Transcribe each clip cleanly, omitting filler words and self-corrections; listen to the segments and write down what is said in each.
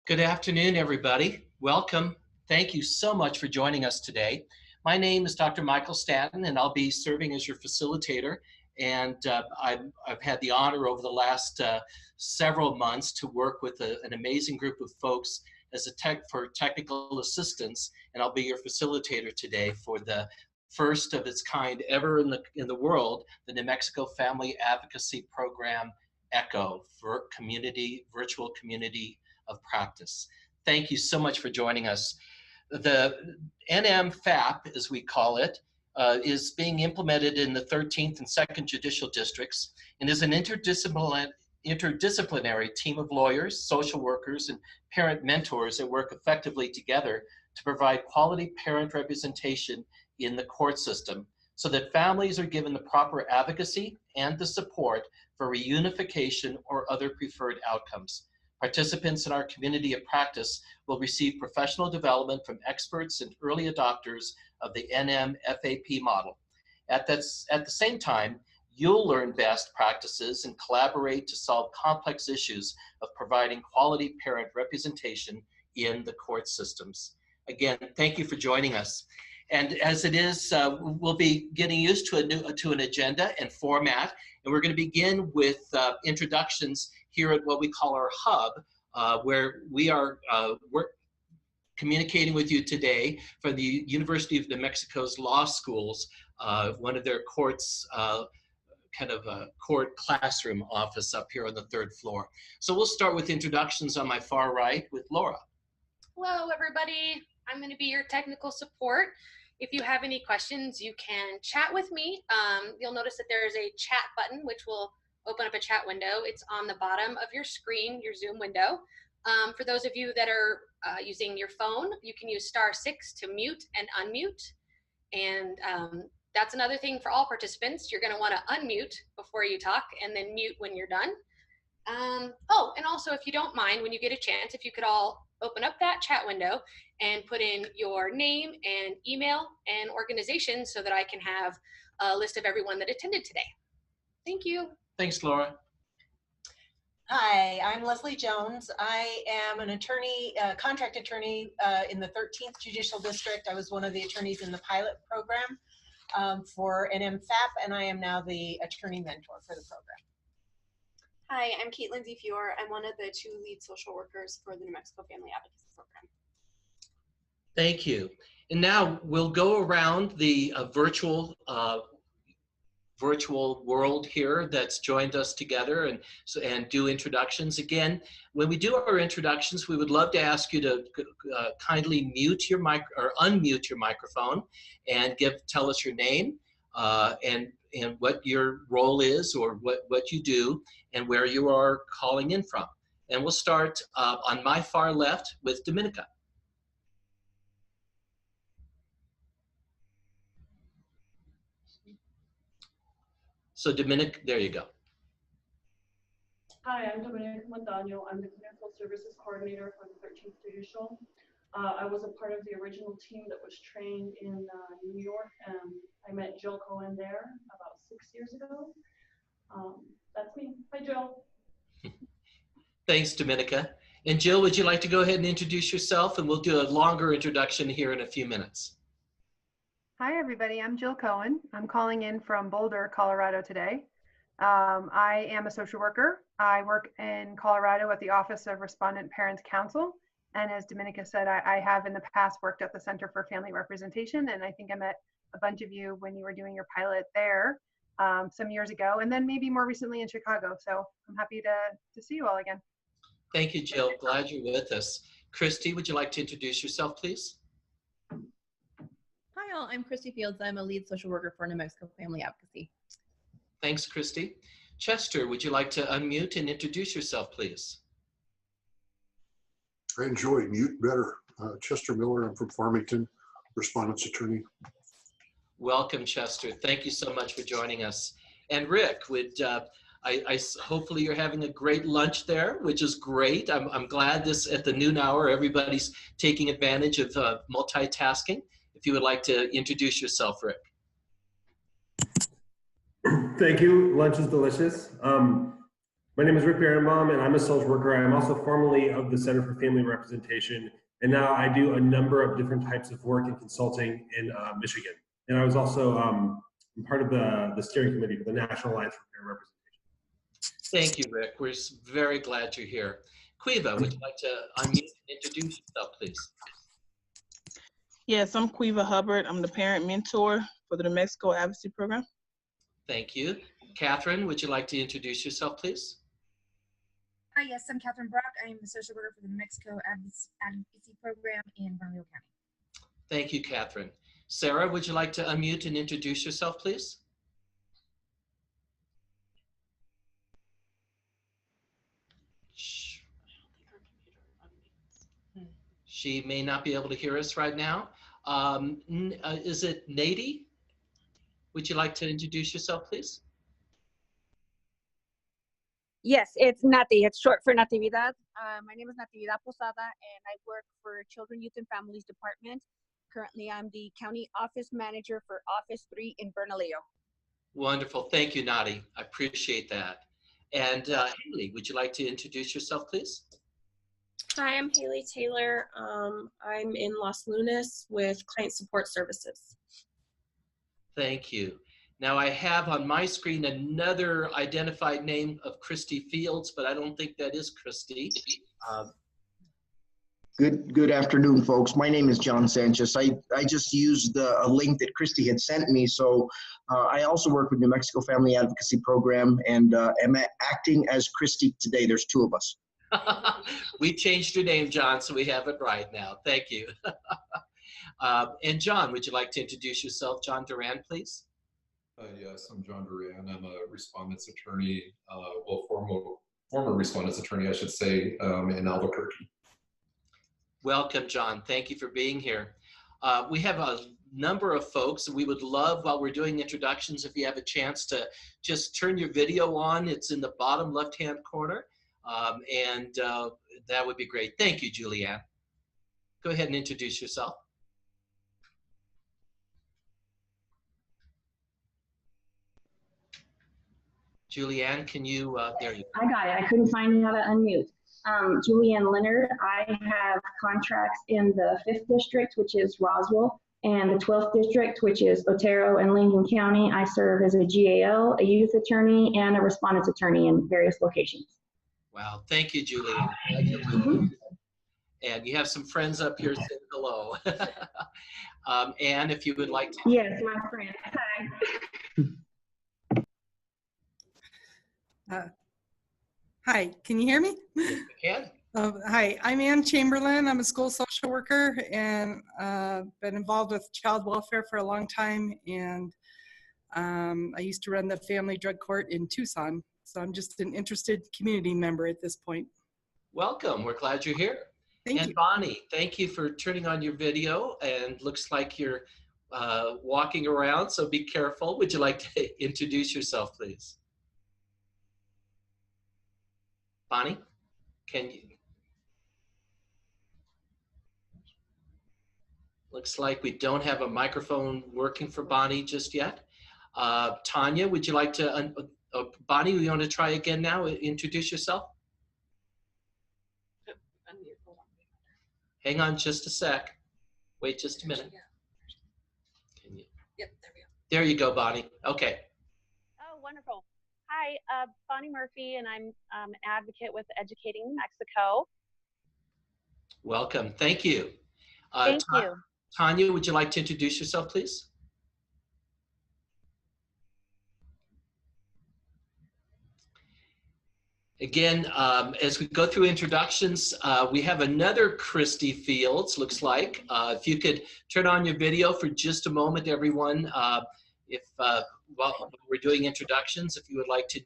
Good afternoon, everybody. Welcome. Thank you so much for joining us today. My name is Dr. Michael Stanton, and I'll be serving as your facilitator. And I've had the honor over the last several months to work with an amazing group of folks as for technical assistance, and I'll be your facilitator today for the first of its kind ever in the world, the New Mexico Family Advocacy Program, ECHO, for virtual community of practice. Thank you so much for joining us. The NM-FAP, as we call it, is being implemented in the 13th and 2nd Judicial Districts and is an interdisciplinary team of lawyers, social workers, and parent mentors that work effectively together to provide quality parent representation in the court system so that families are given the proper advocacy and the support for reunification or other preferred outcomes. Participants in our community of practice will receive professional development from experts and early adopters of the NM-FAP model. At the same time, you'll learn best practices and collaborate to solve complex issues of providing quality parent representation in the court systems. Again, thank you for joining us. And as it is, we'll be getting used to an agenda and format, and we're going to begin with introductions here at what we call our hub, where we're communicating with you today from the University of New Mexico's law schools, one of their courts, kind of a court classroom office up here on the 3rd floor. So we'll start with introductions on my far right with Laura. Hello, everybody. I'm going to be your technical support. If you have any questions, you can chat with me. You'll notice that there is a chat button, which will open up a chat window. It's on the bottom of your screen, your Zoom window. For those of you that are using your phone, you can use *6 to mute and unmute. And that's another thing for all participants. You're going to want to unmute before you talk and then mute when you're done. Oh, and also, if you don't mind, when you get a chance, if you could all open up that chat window and put in your name and email and organization so that I can have a list of everyone that attended today. Thank you. Thanks, Laura. Hi, I'm Leslie Jones. I am an attorney, contract attorney in the 13th Judicial District. I was one of the attorneys in the pilot program for NM-FAP, and I am now the attorney mentor for the program. Hi, I'm Kate Lindsay Fior. I'm one of the 2 lead social workers for the New Mexico Family Advocacy Program. Thank you. And now we'll go around the virtual world here that's joined us together and do introductions. Again, when we do our introductions, we would love to ask you to kindly mute your mic or unmute your microphone and tell us your name and what your role is or what you do and where you are calling in from. And we'll start on my far left with Dominica. So Dominica, there you go. Hi, I'm Dominica Montano. I'm the Clinical Services Coordinator for the 13th Judicial. I was a part of the original team that was trained in New York, and I met Jill Cohen there about 6 years ago. That's me. Hi, Jill. Thanks, Dominica. And Jill, would you like to go ahead and introduce yourself? And we'll do a longer introduction here in a few minutes. Hi, everybody. I'm Jill Cohen. I'm calling in from Boulder, Colorado today. I am a social worker. I work in Colorado at the Office of Respondent Parents Council. And as Dominica said, I have in the past worked at the Center for Family Representation. And I think I met a bunch of you when you were doing your pilot there some years ago, and then maybe more recently in Chicago. So I'm happy to see you all again. Thank you, Jill. Glad you're with us. Christy, would you like to introduce yourself, please? Hi all, I'm Christy Fields. I'm a lead social worker for New Mexico Family Advocacy. Thanks, Christy. Chester, would you like to unmute and introduce yourself, please? I enjoy mute better. Chester Miller, I'm from Farmington, respondent's attorney. Welcome, Chester. Thank you so much for joining us. And Rick, hopefully you're having a great lunch there, which is great. I'm glad at the noon hour, everybody's taking advantage of multitasking. If you would like to introduce yourself, Rick. Thank you. Lunch is delicious. My name is Rick Barenbaum, and I'm a social worker. I'm also formerly of the Center for Family Representation, and now I do a number of different types of work and consulting in Michigan. And I was also part of the steering committee for the National Alliance for Parent Representation. Thank you, Rick. We're very glad you're here. Quiva, would you like to unmute and introduce yourself, please? Yes, I'm Quiva Hubbard. I'm the parent mentor for the New Mexico Advocacy Program. Thank you. Catherine, would you like to introduce yourself, please? Hi, yes, I'm Catherine Brock. I'm a social worker for the New Mexico Advocacy Program in Bernalillo County. Thank you, Catherine. Sarah, would you like to unmute and introduce yourself, please? She may not be able to hear us right now. Is it Nady? Would you like to introduce yourself, please? Yes, it's Nati. It's short for Natividad. My name is Natividad Posada, and I work for Children, Youth, and Families Department. Currently, I'm the County Office Manager for Office 3 in Bernalillo. Wonderful. Thank you, Nati. I appreciate that. And Haley, would you like to introduce yourself, please? Hi, I'm Haley Taylor. I'm in Los Lunas with Client Support Services. Thank you. Now I have on my screen another identified name of Christy Fields, but I don't think that is Christy. Good afternoon, folks. My name is John Sanchez. I just used a link that Christy had sent me. So I also work with New Mexico Family Advocacy Program and am acting as Christy today. There's two of us. We changed your name, John, so we have it right now. Thank you. And John, would you like to introduce yourself? John Duran, please. Yes, I'm John Duran. I'm a respondents attorney, well, former respondents attorney, I should say, in Albuquerque. Welcome, John. Thank you for being here. We have a number of folks. We would love, while we're doing introductions, if you have a chance to just turn your video on. It's in the bottom left-hand corner, and that would be great. Thank you, Julianne. Go ahead and introduce yourself. Julianne, can you, there you go. I got it. I couldn't find how to unmute. Julianne Leonard. I have contracts in the 5th District, which is Roswell, and the 12th District, which is Otero and Lincoln County. I serve as a GAL, a youth attorney, and a respondents attorney in various locations. Wow, thank you, Julianne. And you have some friends up here saying hello. Anne, if you would like to. Yes, my friend. Hi. Hi, can you hear me? Yes, I can. Hi, I'm Ann Chamberlain. I'm a school social worker and been involved with child welfare for a long time. And I used to run the family drug court in Tucson. So I'm just an interested community member at this point. Welcome. We're glad you're here. Thank you. Bonnie, thank you for turning on your video. And looks like you're walking around, so be careful. Would you like to introduce yourself, please? Bonnie, can you? Looks like we don't have a microphone working for Bonnie just yet. Tanya, would you like to, Bonnie, you want to try again now? Introduce yourself. Hang on just a sec. Wait just a minute. Can you? Yep, there we go. There you go, Bonnie. Okay. Oh, wonderful. Hi, Bonnie Murphy, and I'm an advocate with Educating New Mexico. Welcome. Thank you. Thank you. Tanya, would you like to introduce yourself, please? Again, as we go through introductions, we have another Christy Fields, looks like. If you could turn on your video for just a moment, everyone. While we're doing introductions, if you would like to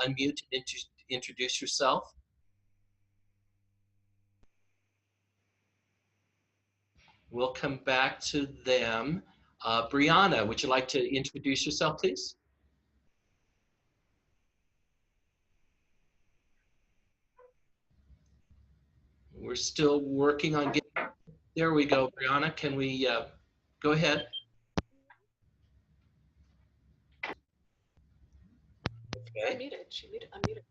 unmute and introduce yourself. We'll come back to them. Brianna, would you like to introduce yourself, please? We're still working on getting, there we go, Brianna. Can we go ahead? Okay. Unmuted. She unmuted.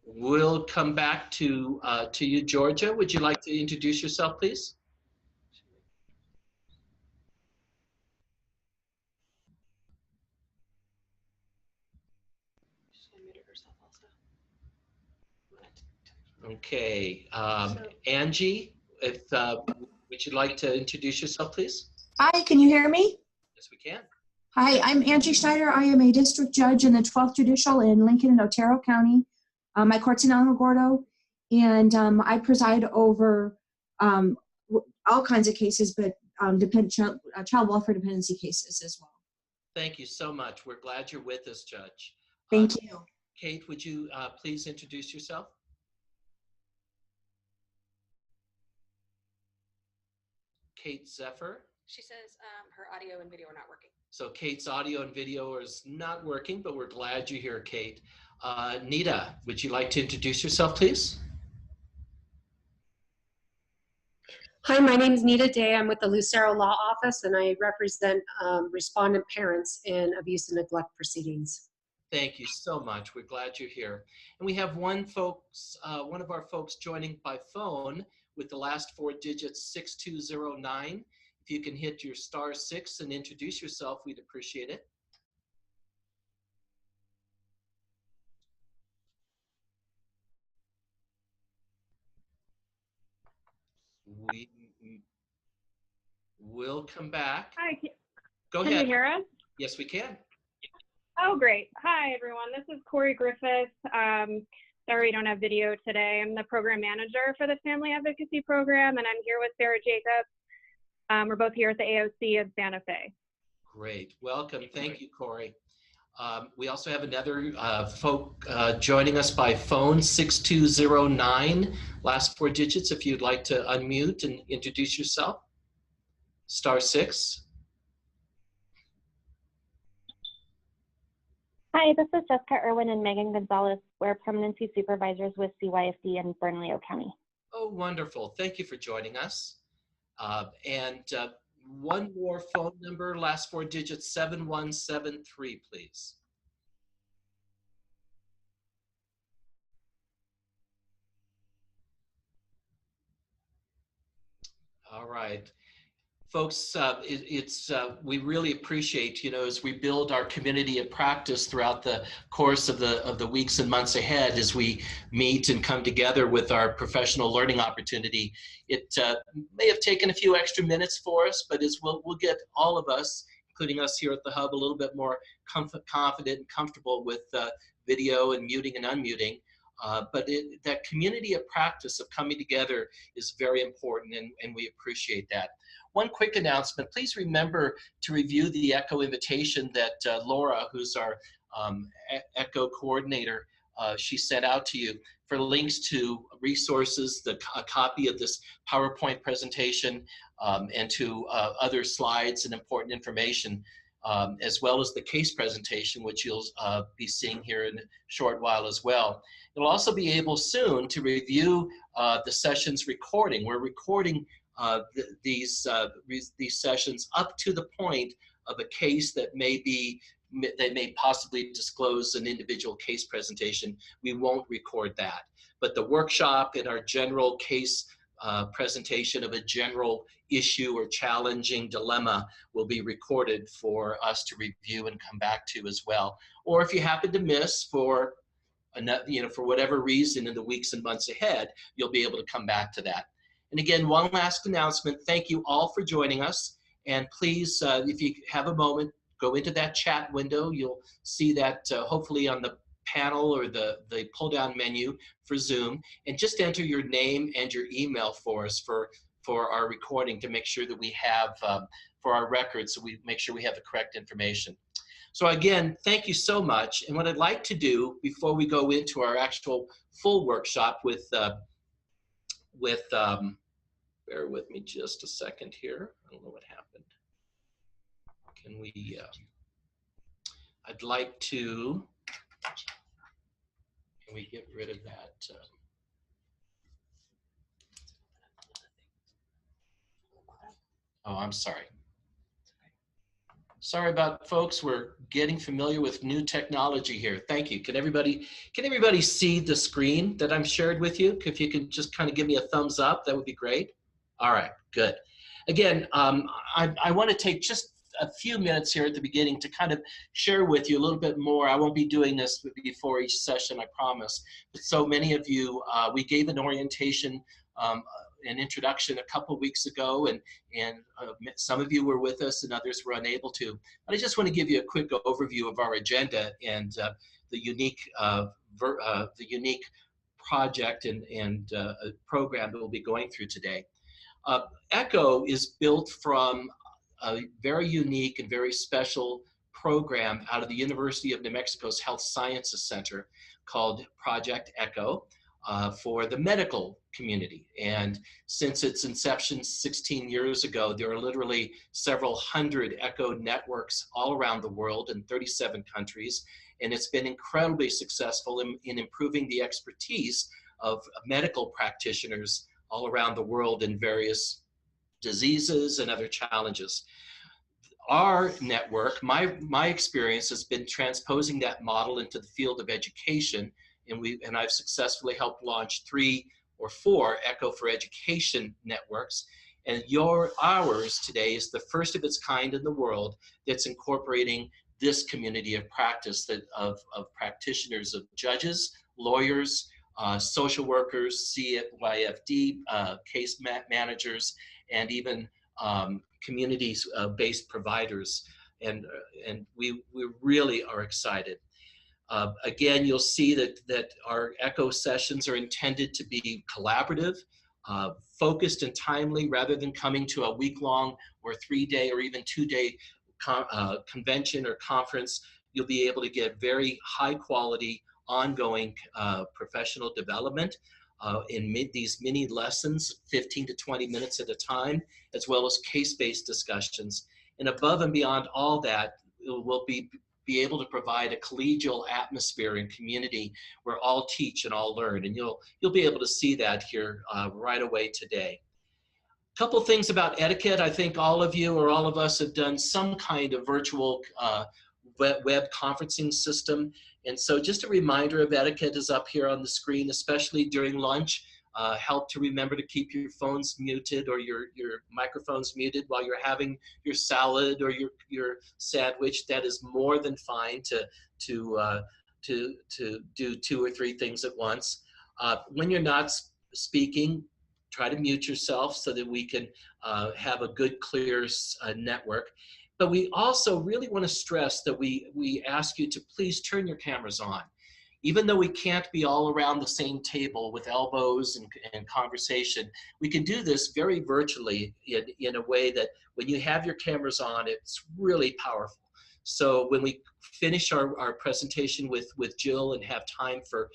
We'll come back to you, Georgia. Would you like to introduce yourself, please? Okay, Angie, if would you like to introduce yourself, please? Hi, can you hear me? Yes, we can. Hi, I'm Angie Schneider. I am a district judge in the 12th Judicial in Lincoln and Otero County. My court's in Alamogordo, and I preside over all kinds of cases, but child welfare dependency cases as well. Thank you so much. We're glad you're with us, Judge. Thank you. Kate, would you please introduce yourself? Kate Zephyr. She says her audio and video are not working. So Kate's audio and video is not working, but we're glad you're here, Kate. Nita, would you like to introduce yourself, please? Hi, my name is Nita Day. I'm with the Lucero Law Office, and I represent respondent parents in abuse and neglect proceedings. Thank you so much. We're glad you're here. And we have one of our folks joining by phone with the last 4 digits, 6209. If you can hit your *6 and introduce yourself, we'd appreciate it. We will come back. Hi. Go ahead. Can you hear us? Yes, we can. Oh, great. Hi, everyone. This is Corey Griffith. Sorry we don't have video today. I'm the program manager for the Family Advocacy Program, and I'm here with Sarah Jacobs. We're both here at the AOC of Santa Fe. Great. Welcome. Thank you, Corey. We also have another folk joining us by phone, 6209, last 4 digits, if you'd like to unmute and introduce yourself. *6. Hi, this is Jessica Irwin and Megan Gonzalez. We're permanency supervisors with CYFD in Bernalillo County. Oh, wonderful. Thank you for joining us. One more phone number, last 4 digits, 7173, please. All right. Folks, we really appreciate, as we build our community of practice throughout the course of the weeks and months ahead, as we meet and come together with our professional learning opportunity. It may have taken a few extra minutes for us, but we'll get all of us, including us here at the Hub, a little bit more confident and comfortable with video and muting and unmuting. But that community of practice of coming together is very important, and we appreciate that. One quick announcement, please remember to review the ECHO invitation that Laura, who's our ECHO coordinator, she sent out to you for links to resources, a copy of this PowerPoint presentation, and to other slides and important information, as well as the case presentation, which you'll be seeing here in a short while as well. You'll also be able soon to review the session's recording. We're recording these sessions up to the point of a case that they may possibly disclose an individual case presentation. We won't record that. But the workshop and our general case presentation of a general issue or challenging dilemma will be recorded for us to review and come back to as well. Or if you happen to miss for whatever reason in the weeks and months ahead, you'll be able to come back to that. And again, one last announcement. Thank you all for joining us. And please, if you have a moment, go into that chat window. You'll see that hopefully on the panel or the pull-down menu for Zoom, and just enter your name and your email for us for our recording to make sure that we have, for our records, so we make sure we have the correct information. So again, thank you so much. And what I'd like to do before we go into our actual full workshop with bear with me just a second here. I don't know what happened. Can we, I'd like to, can we get rid of that? Oh, I'm sorry. Sorry about folks, we're getting familiar with new technology here. Thank you. Can everybody see the screen that I'm shared with you? If you could just kind of give me a thumbs up, that would be great. All right, good. Again, I want to take just a few minutes here at the beginning to kind of share with you a little bit more. I won't be doing this before each session, I promise. But so many of you, we gave an orientation, an introduction a couple weeks ago, and some of you were with us and others were unable to. But I just want to give you a quick overview of our agenda and the unique project and program that we'll be going through today. ECHO is built from a very unique and very special program out of the University of New Mexico's Health Sciences Center called Project ECHO for the medical community. And since its inception 16 years ago, there are literally several hundred ECHO networks all around the world in 37 countries. And it's been incredibly successful in improving the expertise of medical practitioners all around the world in various diseases and other challenges. Our network, my experience has been transposing that model into the field of education, and I've successfully helped launch 3 or 4 ECHO for Education networks. And ours today is the first of its kind in the world that's incorporating this community of practice of practitioners, of judges, lawyers, social workers, CYFD, case managers, and even community-based providers. And we really are excited. Again, you'll see that our ECHO sessions are intended to be collaborative, focused and timely, rather than coming to a week-long or 3-day or even 2-day convention or conference. You'll be able to get very high-quality, ongoing professional development in these mini lessons, 15 to 20 minutes at a time, as well as case-based discussions. And above and beyond all that, we'll be able to provide a collegial atmosphere and community where all teach and all learn. And you'll be able to see that here right away today. A couple things about etiquette. I think all of you or all of us have done some kind of virtual web conferencing system. And so just a reminder of etiquette is up here on the screen, especially during lunch. Help to remember to keep your phones muted or your microphones muted while you're having your salad or your sandwich. That is more than fine to do 2 or 3 things at once. When you're not speaking, try to mute yourself so that we can have a good, clear network. But we also really want to stress that we ask you to please turn your cameras on. Even though we can't be all around the same table with elbows and conversation, we can do this very virtually in a way that when you have your cameras on, it's really powerful. So when we finish our presentation with Jill and have time for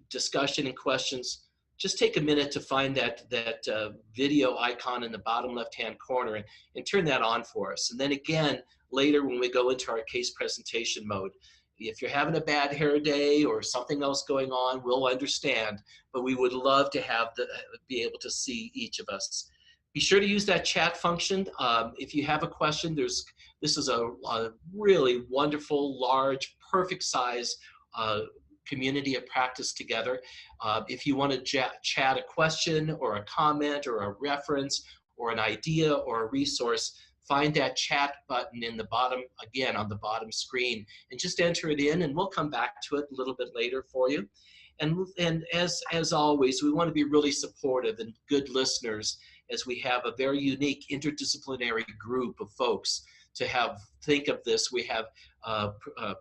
discussion and questions, just take a minute to find that video icon in the bottom left-hand corner and turn that on for us. And then again, later when we go into our case presentation mode, if you're having a bad hair day or something else going on, we'll understand, but we would love to be able to see each of us. Be sure to use that chat function. If you have a question, this is a really wonderful, large, perfect size community of practice together. If you want to chat a question or a comment or a reference or an idea or a resource, find that chat button in the bottom, again, on the bottom screen, and just enter it in, and we'll come back to it a little bit later for you. And as always, we want to be really supportive and good listeners as we have a very unique interdisciplinary group of folks to think of this. We have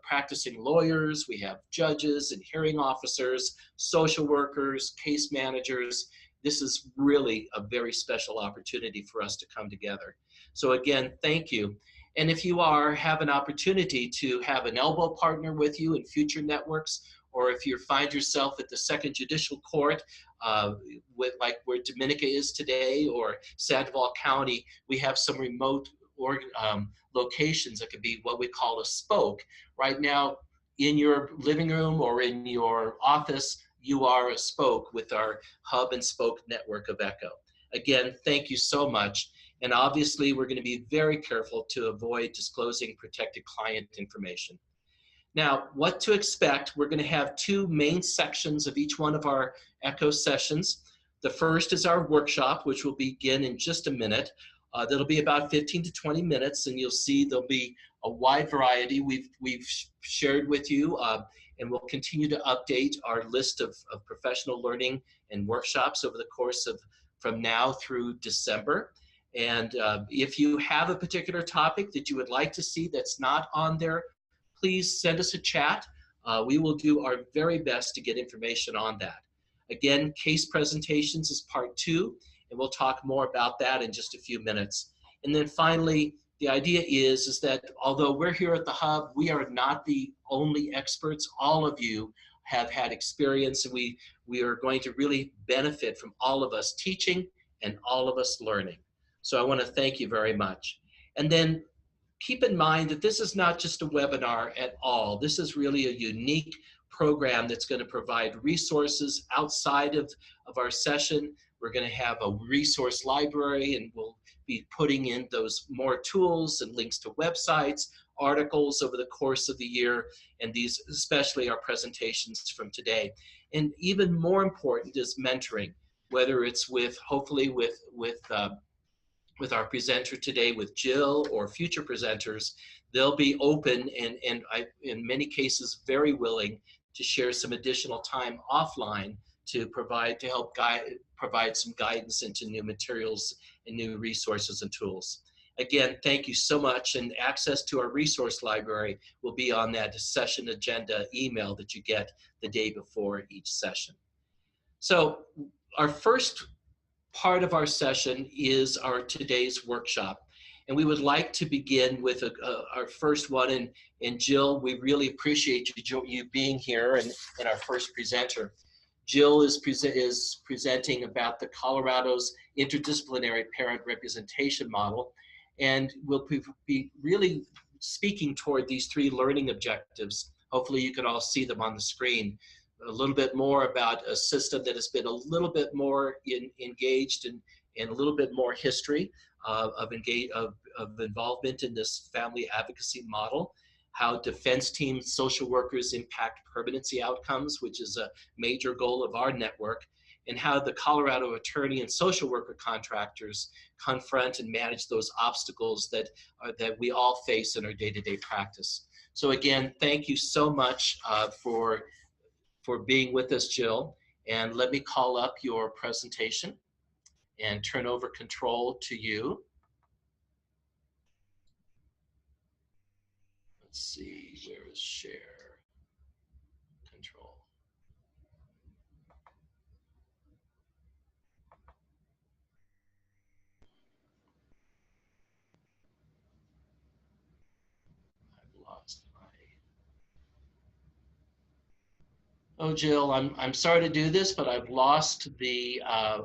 practicing lawyers, we have judges and hearing officers, social workers, case managers. This is really a very special opportunity for us to come together. So again, thank you. And if you have an opportunity to have an elbow partner with you in future networks, or if you find yourself at the Second Judicial Court, like where Dominica is today, or Sandoval County, we have some remote locations that could be what we call a spoke. Right now, in your living room or in your office, you are a spoke with our hub and spoke network of ECHO. Again, thank you so much. And obviously, we're going to be very careful to avoid disclosing protected client information. Now, what to expect, we're going to have two main sections of each one of our ECHO sessions. The first is our workshop, which will begin in just a minute. That'll be about 15 to 20 minutes, and you'll see there'll be a wide variety we've shared with you, and we'll continue to update our list of professional learning and workshops over the course of from now through December. And if you have a particular topic that you would like to see that's not on there, please send us a chat. We will do our very best to get information on that. Again, case presentations is part 2, and we'll talk more about that in just a few minutes. And then finally, the idea is that although we're here at the Hub, we are not the only experts. All of you have had experience, and we are going to really benefit from all of us teaching and all of us learning. So I want to thank you very much. And then keep in mind that this is not just a webinar at all. This is really a unique program that's going to provide resources outside of our session. We're going to have a resource library, and we'll be putting in those more tools and links to websites, articles over the course of the year, and these, especially our presentations from today. And even more important is mentoring, whether it's with, hopefully with our presenter today, with Jill, or future presenters. They'll be open and in many cases very willing to share some additional time offline to help provide some guidance into new materials and new resources and tools. Again, thank you so much, and access to our resource library will be on that session agenda email that you get the day before each session. So our first part of our session is our today's workshop. And we would like to begin with our first one. And Jill, we really appreciate you being here and our first presenter. Jill is presenting about the Colorado's interdisciplinary parent representation model. And we'll be really speaking toward these 3 learning objectives. Hopefully you can all see them on the screen. A little bit more about a system that has been a little bit more engaged and a little bit more history of involvement in this family advocacy model, how defense team social workers impact permanency outcomes, which is a major goal of our network, and how the Colorado attorney and social worker contractors confront and manage those obstacles that we all face in our day-to-day practice. So again, thank you so much for being with us, Jill. And let me call up your presentation and turn over control to you. Let's see, where is share control? I've lost my... Oh, Jill, I'm sorry to do this, but I've lost the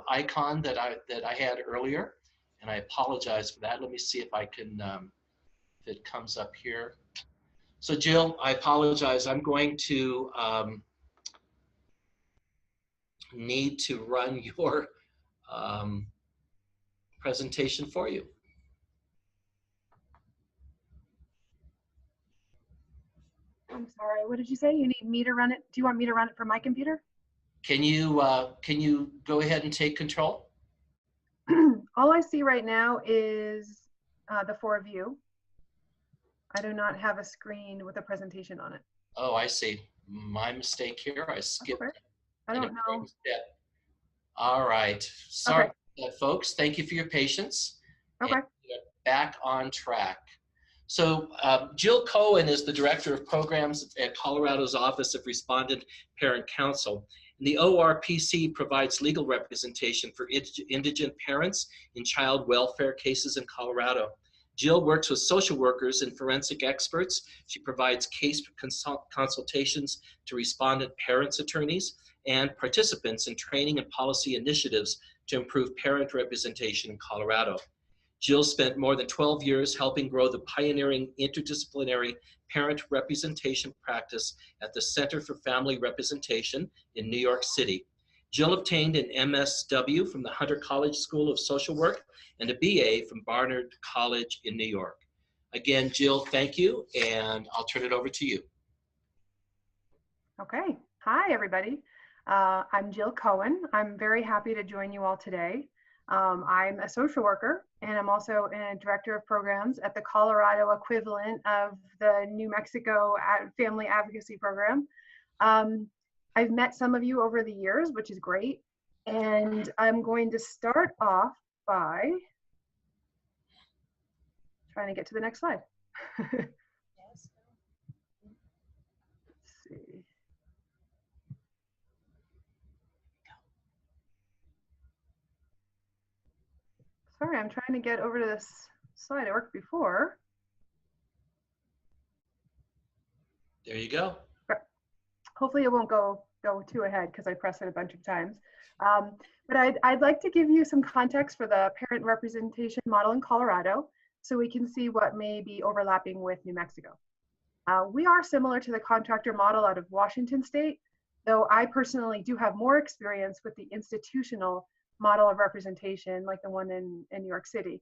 icon that I had earlier, and I apologize for that. Let me see if I can, if it comes up here. So Jill, I apologize. I'm going to need to run your presentation for you. I'm sorry, what did you say? You need me to run it? Do you want me to run it from my computer? Can you go ahead and take control? All I see right now is the 4 of you. I do not have a screen with a presentation on it. Oh, I see. My mistake here. I skipped. Okay. I don't know. All right. Sorry Okay. about that, folks. Thank you for your patience. Okay. And we're back on track. So Jill Cohen is the Director of Programs at Colorado's Office of Respondent Parent Counsel. And the ORPC provides legal representation for indigent parents in child welfare cases in Colorado. Jill works with social workers and forensic experts. She provides case consultations to respondent parents' attorneys and participants in training and policy initiatives to improve parent representation in Colorado. Jill spent more than 12 years helping grow the pioneering interdisciplinary parent representation practice at the Center for Family Representation in New York City. Jill obtained an MSW from the Hunter College School of Social Work and a BA from Barnard College in New York. Again, Jill, thank you, and I'll turn it over to you. Okay. Hi, everybody. I'm Jill Cohen. I'm very happy to join you all today. I'm a social worker, and I'm also a director of programs at the Colorado equivalent of the New Mexico Family Advocacy Program. I've met some of you over the years, which is great. And I'm going to start off by trying to get to the next slide. Let's see. Sorry, I'm trying to get over to this slide I worked before. There you go. Hopefully it won't go too ahead because I pressed it a bunch of times. But I'd like to give you some context for the parent representation model in Colorado so we can see what may be overlapping with New Mexico. We are similar to the contractor model out of Washington State, though I personally do have more experience with the institutional model of representation like the one in New York City.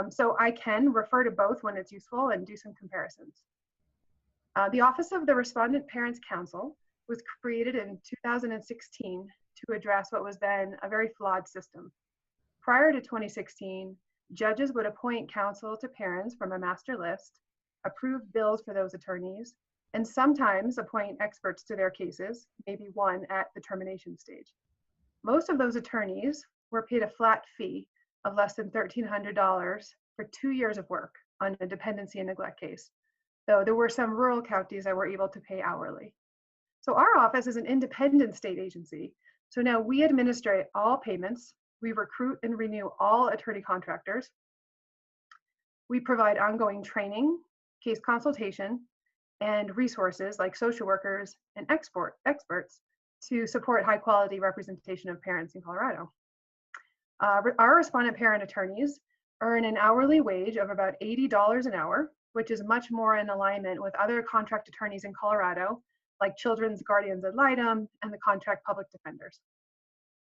So I can refer to both when it's useful and do some comparisons. The Office of the Respondent Parents Council was created in 2016 to address what was then a very flawed system. Prior to 2016, judges would appoint counsel to parents from a master list, approve bills for those attorneys, and sometimes appoint experts to their cases, maybe one at the termination stage. Most of those attorneys were paid a flat fee of less than $1,300 for 2 years of work on a dependency and neglect case, though there were some rural counties that were able to pay hourly. So our office is an independent state agency. So now we administrate all payments, we recruit and renew all attorney contractors. We provide ongoing training, case consultation, and resources like social workers and experts to support high quality representation of parents in Colorado. Our respondent parent attorneys earn an hourly wage of about $80 an hour, which is much more in alignment with other contract attorneys in Colorado, like children's guardians ad litem and the contract public defenders.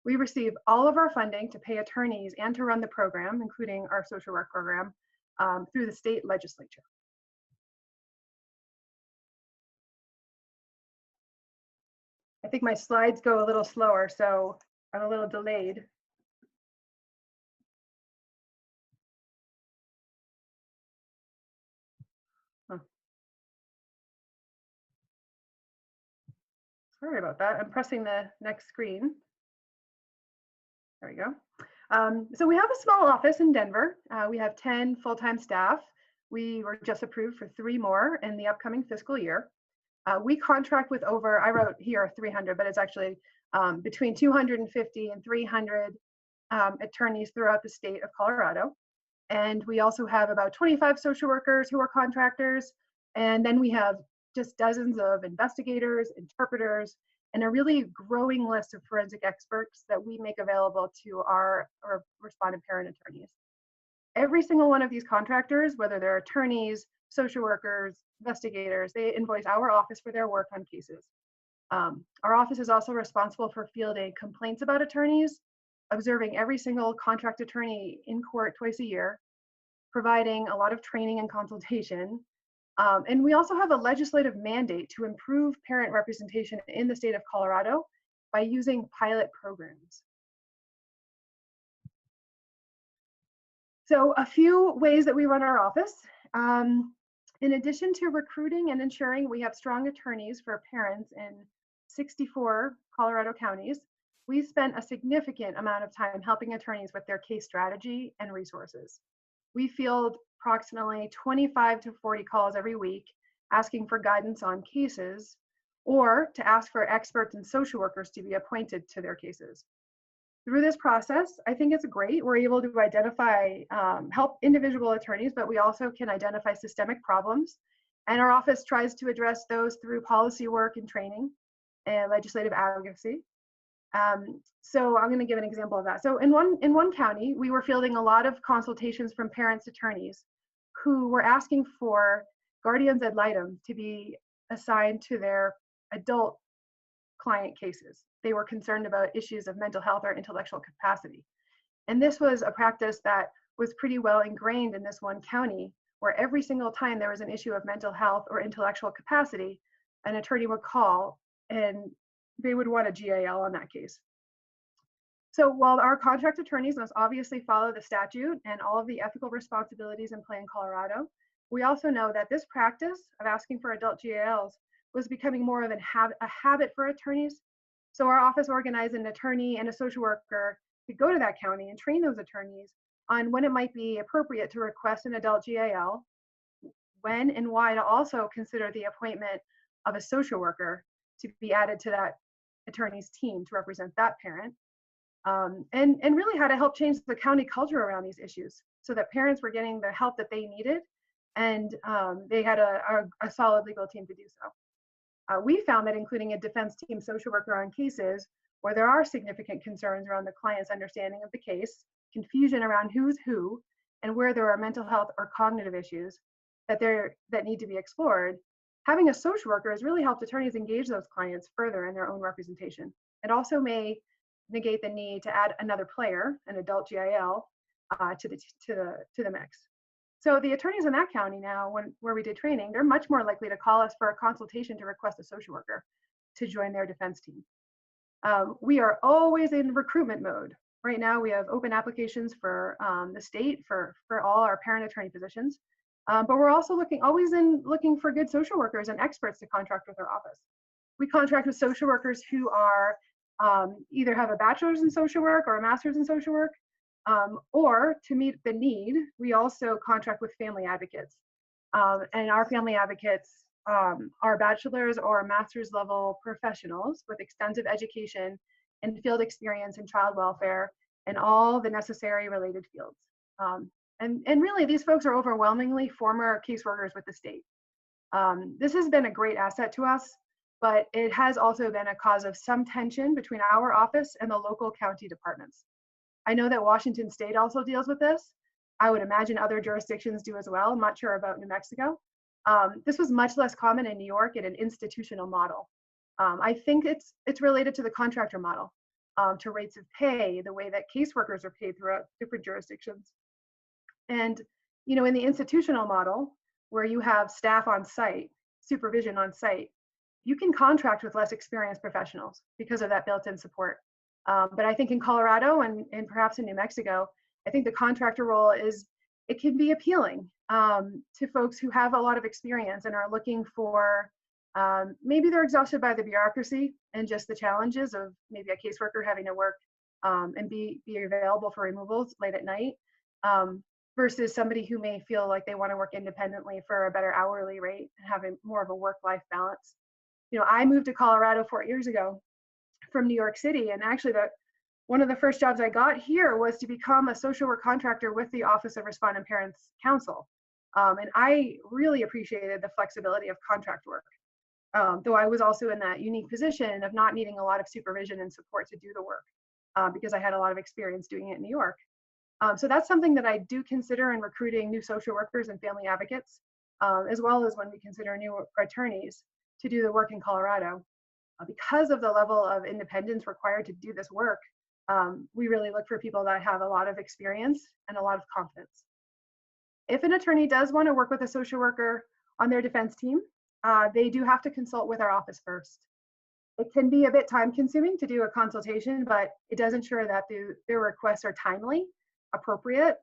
We receive all of our funding to pay attorneys and to run the program, including our social work program, through the state legislature. I think my slides go a little slower, so I'm a little delayed. Sorry about that. I'm pressing the next screen. There we go. So we have a small office in Denver. We have 10 full-time staff. We were just approved for 3 more in the upcoming fiscal year. We contract with over, I wrote here 300, but it's actually between 250 and 300 attorneys throughout the state of Colorado. And we also have about 25 social workers who are contractors. And then we have just dozens of investigators, interpreters, and a really growing list of forensic experts that we make available to our respondent parent attorneys. Every single one of these contractors, whether they're attorneys, social workers, investigators, they invoice our office for their work on cases. Our office is also responsible for fielding complaints about attorneys, observing every single contract attorney in court twice a year, providing a lot of training and consultation. And we also have a legislative mandate to improve parent representation in the state of Colorado by using pilot programs. So a few ways that we run our office. In addition to recruiting and ensuring we have strong attorneys for parents in 64 Colorado counties, we spent a significant amount of time helping attorneys with their case strategy and resources. We field approximately 25 to 40 calls every week asking for guidance on cases or to ask for experts and social workers to be appointed to their cases. Through this process, I think it's great. We're able to identify, help individual attorneys, but we also can identify systemic problems. And our office tries to address those through policy work and training and legislative advocacy. So I'm going to give an example of that. So in one county, we were fielding a lot of consultations from parents' attorneys who were asking for guardians ad litem to be assigned to their adult client cases. They were concerned about issues of mental health or intellectual capacity. And this was a practice that was pretty well ingrained in this one county, where every single time there was an issue of mental health or intellectual capacity, an attorney would call and they would want a GAL on that case. So while our contract attorneys must obviously follow the statute and all of the ethical responsibilities in play in Colorado, we also know that this practice of asking for adult GALs was becoming more of a habit for attorneys. So our office organized an attorney and a social worker to go to that county and train those attorneys on when it might be appropriate to request an adult GAL, when and why to also consider the appointment of a social worker to be added to that attorney's team to represent that parent, and really how to help change the county culture around these issues so that parents were getting the help that they needed and they had a solid legal team to do so. We found that including a defense team social worker on cases where there are significant concerns around the client's understanding of the case, confusion around who's who, and where there are mental health or cognitive issues that need to be explored, having a social worker has really helped attorneys engage those clients further in their own representation. It also may negate the need to add another player, an adult GIL, to the mix. So the attorneys in that county now, where we did training, they're much more likely to call us for a consultation to request a social worker to join their defense team. We are always in recruitment mode. Right now, we have open applications for the state for all our parent attorney positions, but we're also looking for good social workers and experts to contract with our office. We contract with social workers who are either have a bachelor's in social work or a master's in social work, or to meet the need, we also contract with family advocates. And our family advocates are bachelor's or master's level professionals with extensive education and field experience in child welfare and all the necessary related fields. And really, these folks are overwhelmingly former caseworkers with the state. This has been a great asset to us, but it has also been a cause of some tension between our office and the local county departments. I know that Washington State also deals with this. I would imagine other jurisdictions do as well. I'm not sure about New Mexico. This was much less common in New York in an institutional model. I think it's related to the contractor model, to rates of pay, the way that caseworkers are paid throughout different jurisdictions. And in the institutional model, where you have staff on site, supervision on site, you can contract with less experienced professionals because of that built-in support. But I think in Colorado and perhaps in New Mexico, I think the contractor role it can be appealing to folks who have a lot of experience and are looking for, maybe they're exhausted by the bureaucracy and just the challenges of maybe a caseworker having to work and be available for removals late at night, versus somebody who may feel like they want to work independently for a better hourly rate and having more of a work-life balance. I moved to Colorado 4 years ago from New York City, and actually one of the first jobs I got here was to become a social work contractor with the Office of Respondent Parents Counsel. And I really appreciated the flexibility of contract work, though I was also in that unique position of not needing a lot of supervision and support to do the work because I had a lot of experience doing it in New York. So that's something that I do consider in recruiting new social workers and family advocates, as well as when we consider new attorneys to do the work in Colorado. Because of the level of independence required to do this work, we really look for people that have a lot of experience and a lot of confidence. If an attorney does want to work with a social worker on their defense team, they do have to consult with our office first. It can be a bit time consuming to do a consultation, but it does ensure that their requests are timely, appropriate,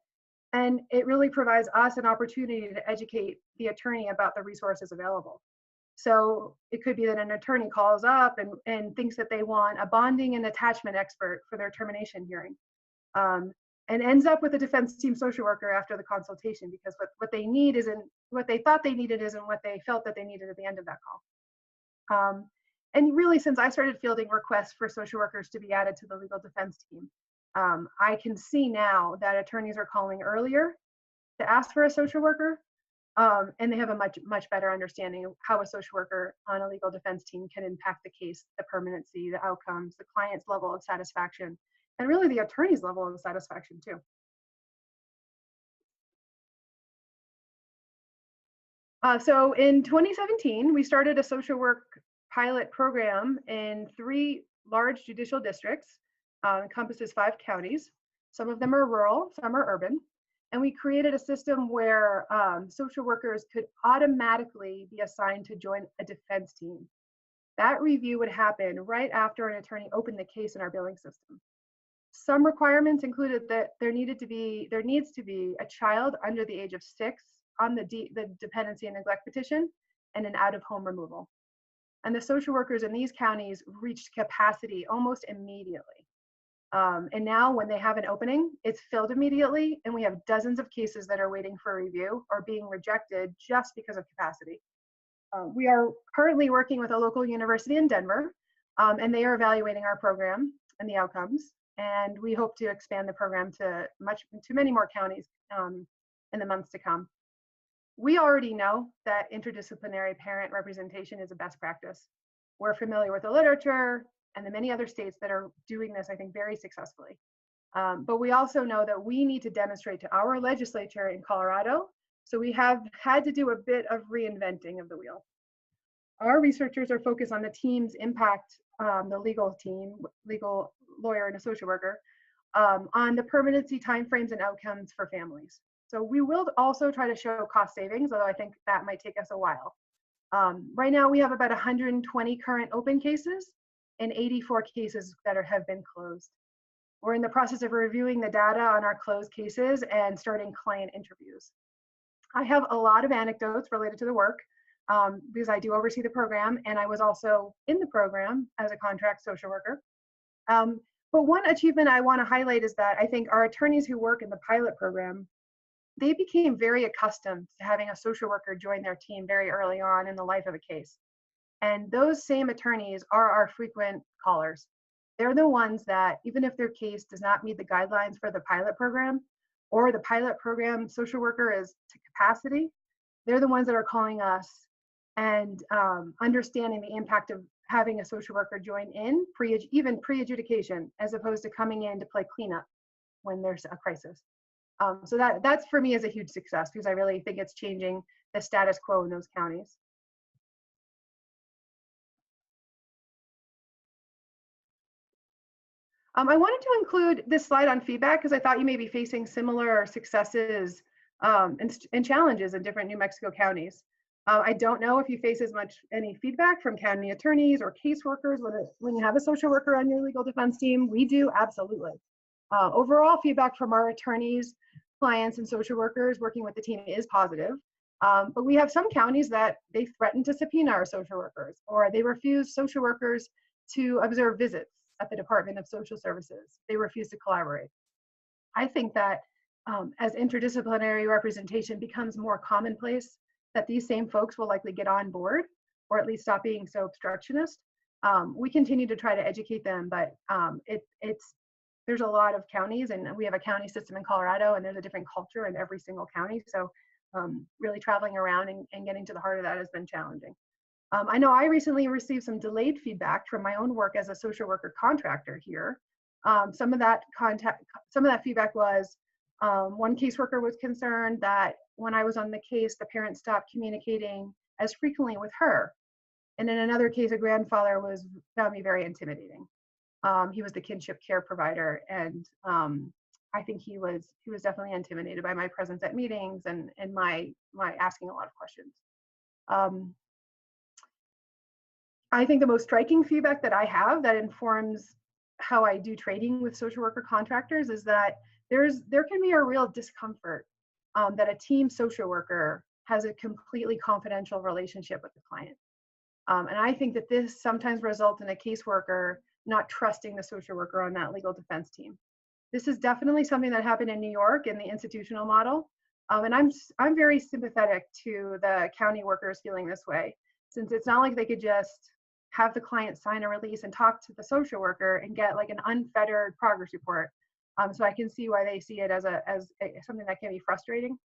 and it really provides us an opportunity to educate the attorney about the resources available. So it could be that an attorney calls up and thinks that they want a bonding and attachment expert for their termination hearing, and ends up with a defense team social worker after the consultation because what they need isn't what they thought they needed isn't what they felt that they needed at the end of that call. And really, since I started fielding requests for social workers to be added to the legal defense team, I can see now that attorneys are calling earlier to ask for a social worker. And they have a much better understanding of how a social worker on a legal defense team can impact the case, the permanency, the outcomes, the client's level of satisfaction, and really the attorney's level of satisfaction too. So in 2017, we started a social work pilot program in 3 large judicial districts, encompasses 5 counties. Some of them are rural, some are urban. And we created a system where social workers could automatically be assigned to join a defense team. That review would happen right after an attorney opened the case in our billing system. Some requirements included that there needs to be a child under the age of 6 on the dependency and neglect petition and an out-of-home removal. And the social workers in these counties reached capacity almost immediately. And now when they have an opening, it's filled immediately, and we have dozens of cases that are waiting for review or being rejected just because of capacity. We are currently working with a local university in Denver, and they are evaluating our program and the outcomes. And we hope to expand the program to many more counties in the months to come. We already know that interdisciplinary parent representation is a best practice. We're familiar with the literature and the many other states that are doing this, I think, very successfully. But we also know that we need to demonstrate to our legislature in Colorado. So we have had to do a bit of reinventing of the wheel. Our researchers are focused on the team's impact, the legal team, legal lawyer and a social worker, on the permanency timeframes and outcomes for families. So we will also try to show cost savings, although I think that might take us a while. Right now we have about 120 current open cases and 84 cases that have been closed. We're in the process of reviewing the data on our closed cases and starting client interviews. I have a lot of anecdotes related to the work because I do oversee the program, and I was also in the program as a contract social worker. But one achievement I want to highlight is that I think our attorneys who work in the pilot program, they became very accustomed to having a social worker join their team very early on in the life of a case. And those same attorneys are our frequent callers. They're the ones that, even if their case does not meet the guidelines for the pilot program, or the pilot program social worker is to capacity, they're the ones that are calling us and understanding the impact of having a social worker join in, even pre-adjudication, as opposed to coming in to play cleanup when there's a crisis. So that's for me is a huge success, because I really think it's changing the status quo in those counties. I wanted to include this slide on feedback because I thought you may be facing similar successes and challenges in different New Mexico counties. I don't know if you face any feedback from county attorneys or caseworkers when you have a social worker on your legal defense team. We do, absolutely. Overall feedback from our attorneys, clients, and social workers working with the team is positive. But we have some counties that they threaten to subpoena our social workers, or they refuse social workers to observe visits at the Department of Social Services. They refuse to collaborate. I think that as interdisciplinary representation becomes more commonplace, that these same folks will likely get on board, or at least stop being so obstructionist. We continue to try to educate them, but there's a lot of counties, and we have a county system in Colorado, and there's a different culture in every single county. So really traveling around and getting to the heart of that has been challenging. I know I recently received some delayed feedback from my own work as a social worker contractor here. Some of that feedback was one caseworker was concerned that when I was on the case, the parent stopped communicating as frequently with her. And in another case, a grandfather found me very intimidating. He was the kinship care provider, and I think he was definitely intimidated by my presence at meetings and my asking a lot of questions. I think the most striking feedback that I have that informs how I do training with social worker contractors is that there can be a real discomfort that a team social worker has a completely confidential relationship with the client. And I think that this sometimes results in a caseworker not trusting the social worker on that legal defense team. This is definitely something that happened in New York in the institutional model. And I'm very sympathetic to the county workers feeling this way, since it's not like they could just have the client sign a release and talk to the social worker and get like an unfettered progress report. So I can see why they see it as something that can be frustrating.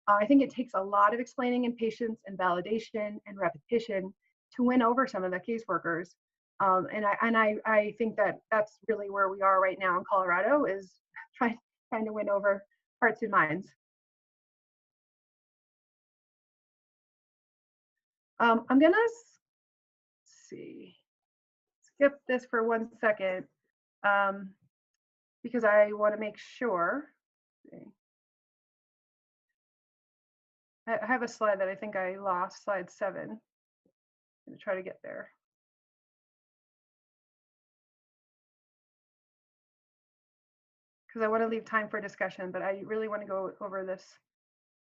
I think it takes a lot of explaining and patience and validation and repetition to win over some of the caseworkers. And I think that that's really where we are right now in Colorado, is trying to win over hearts and minds. I'm gonna see, skip this for 1 second because I want to make sure. I have a slide that I think I lost, slide 7. I'm going to try to get there. Because I want to leave time for discussion, but I really want to go over this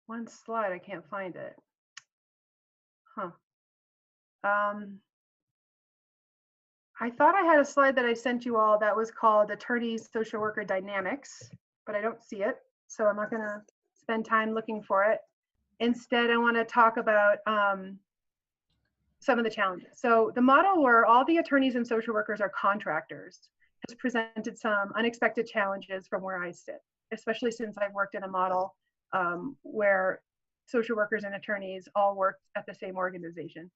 one slide. I can't find it. Huh. I thought I had a slide that I sent you all that was called Attorneys Social Worker Dynamics, but I don't see it. So I'm not going to spend time looking for it. Instead, I want to talk about some of the challenges. So the model where all the attorneys and social workers are contractors has presented some unexpected challenges from where I sit, especially since I've worked in a model where social workers and attorneys all work at the same organization.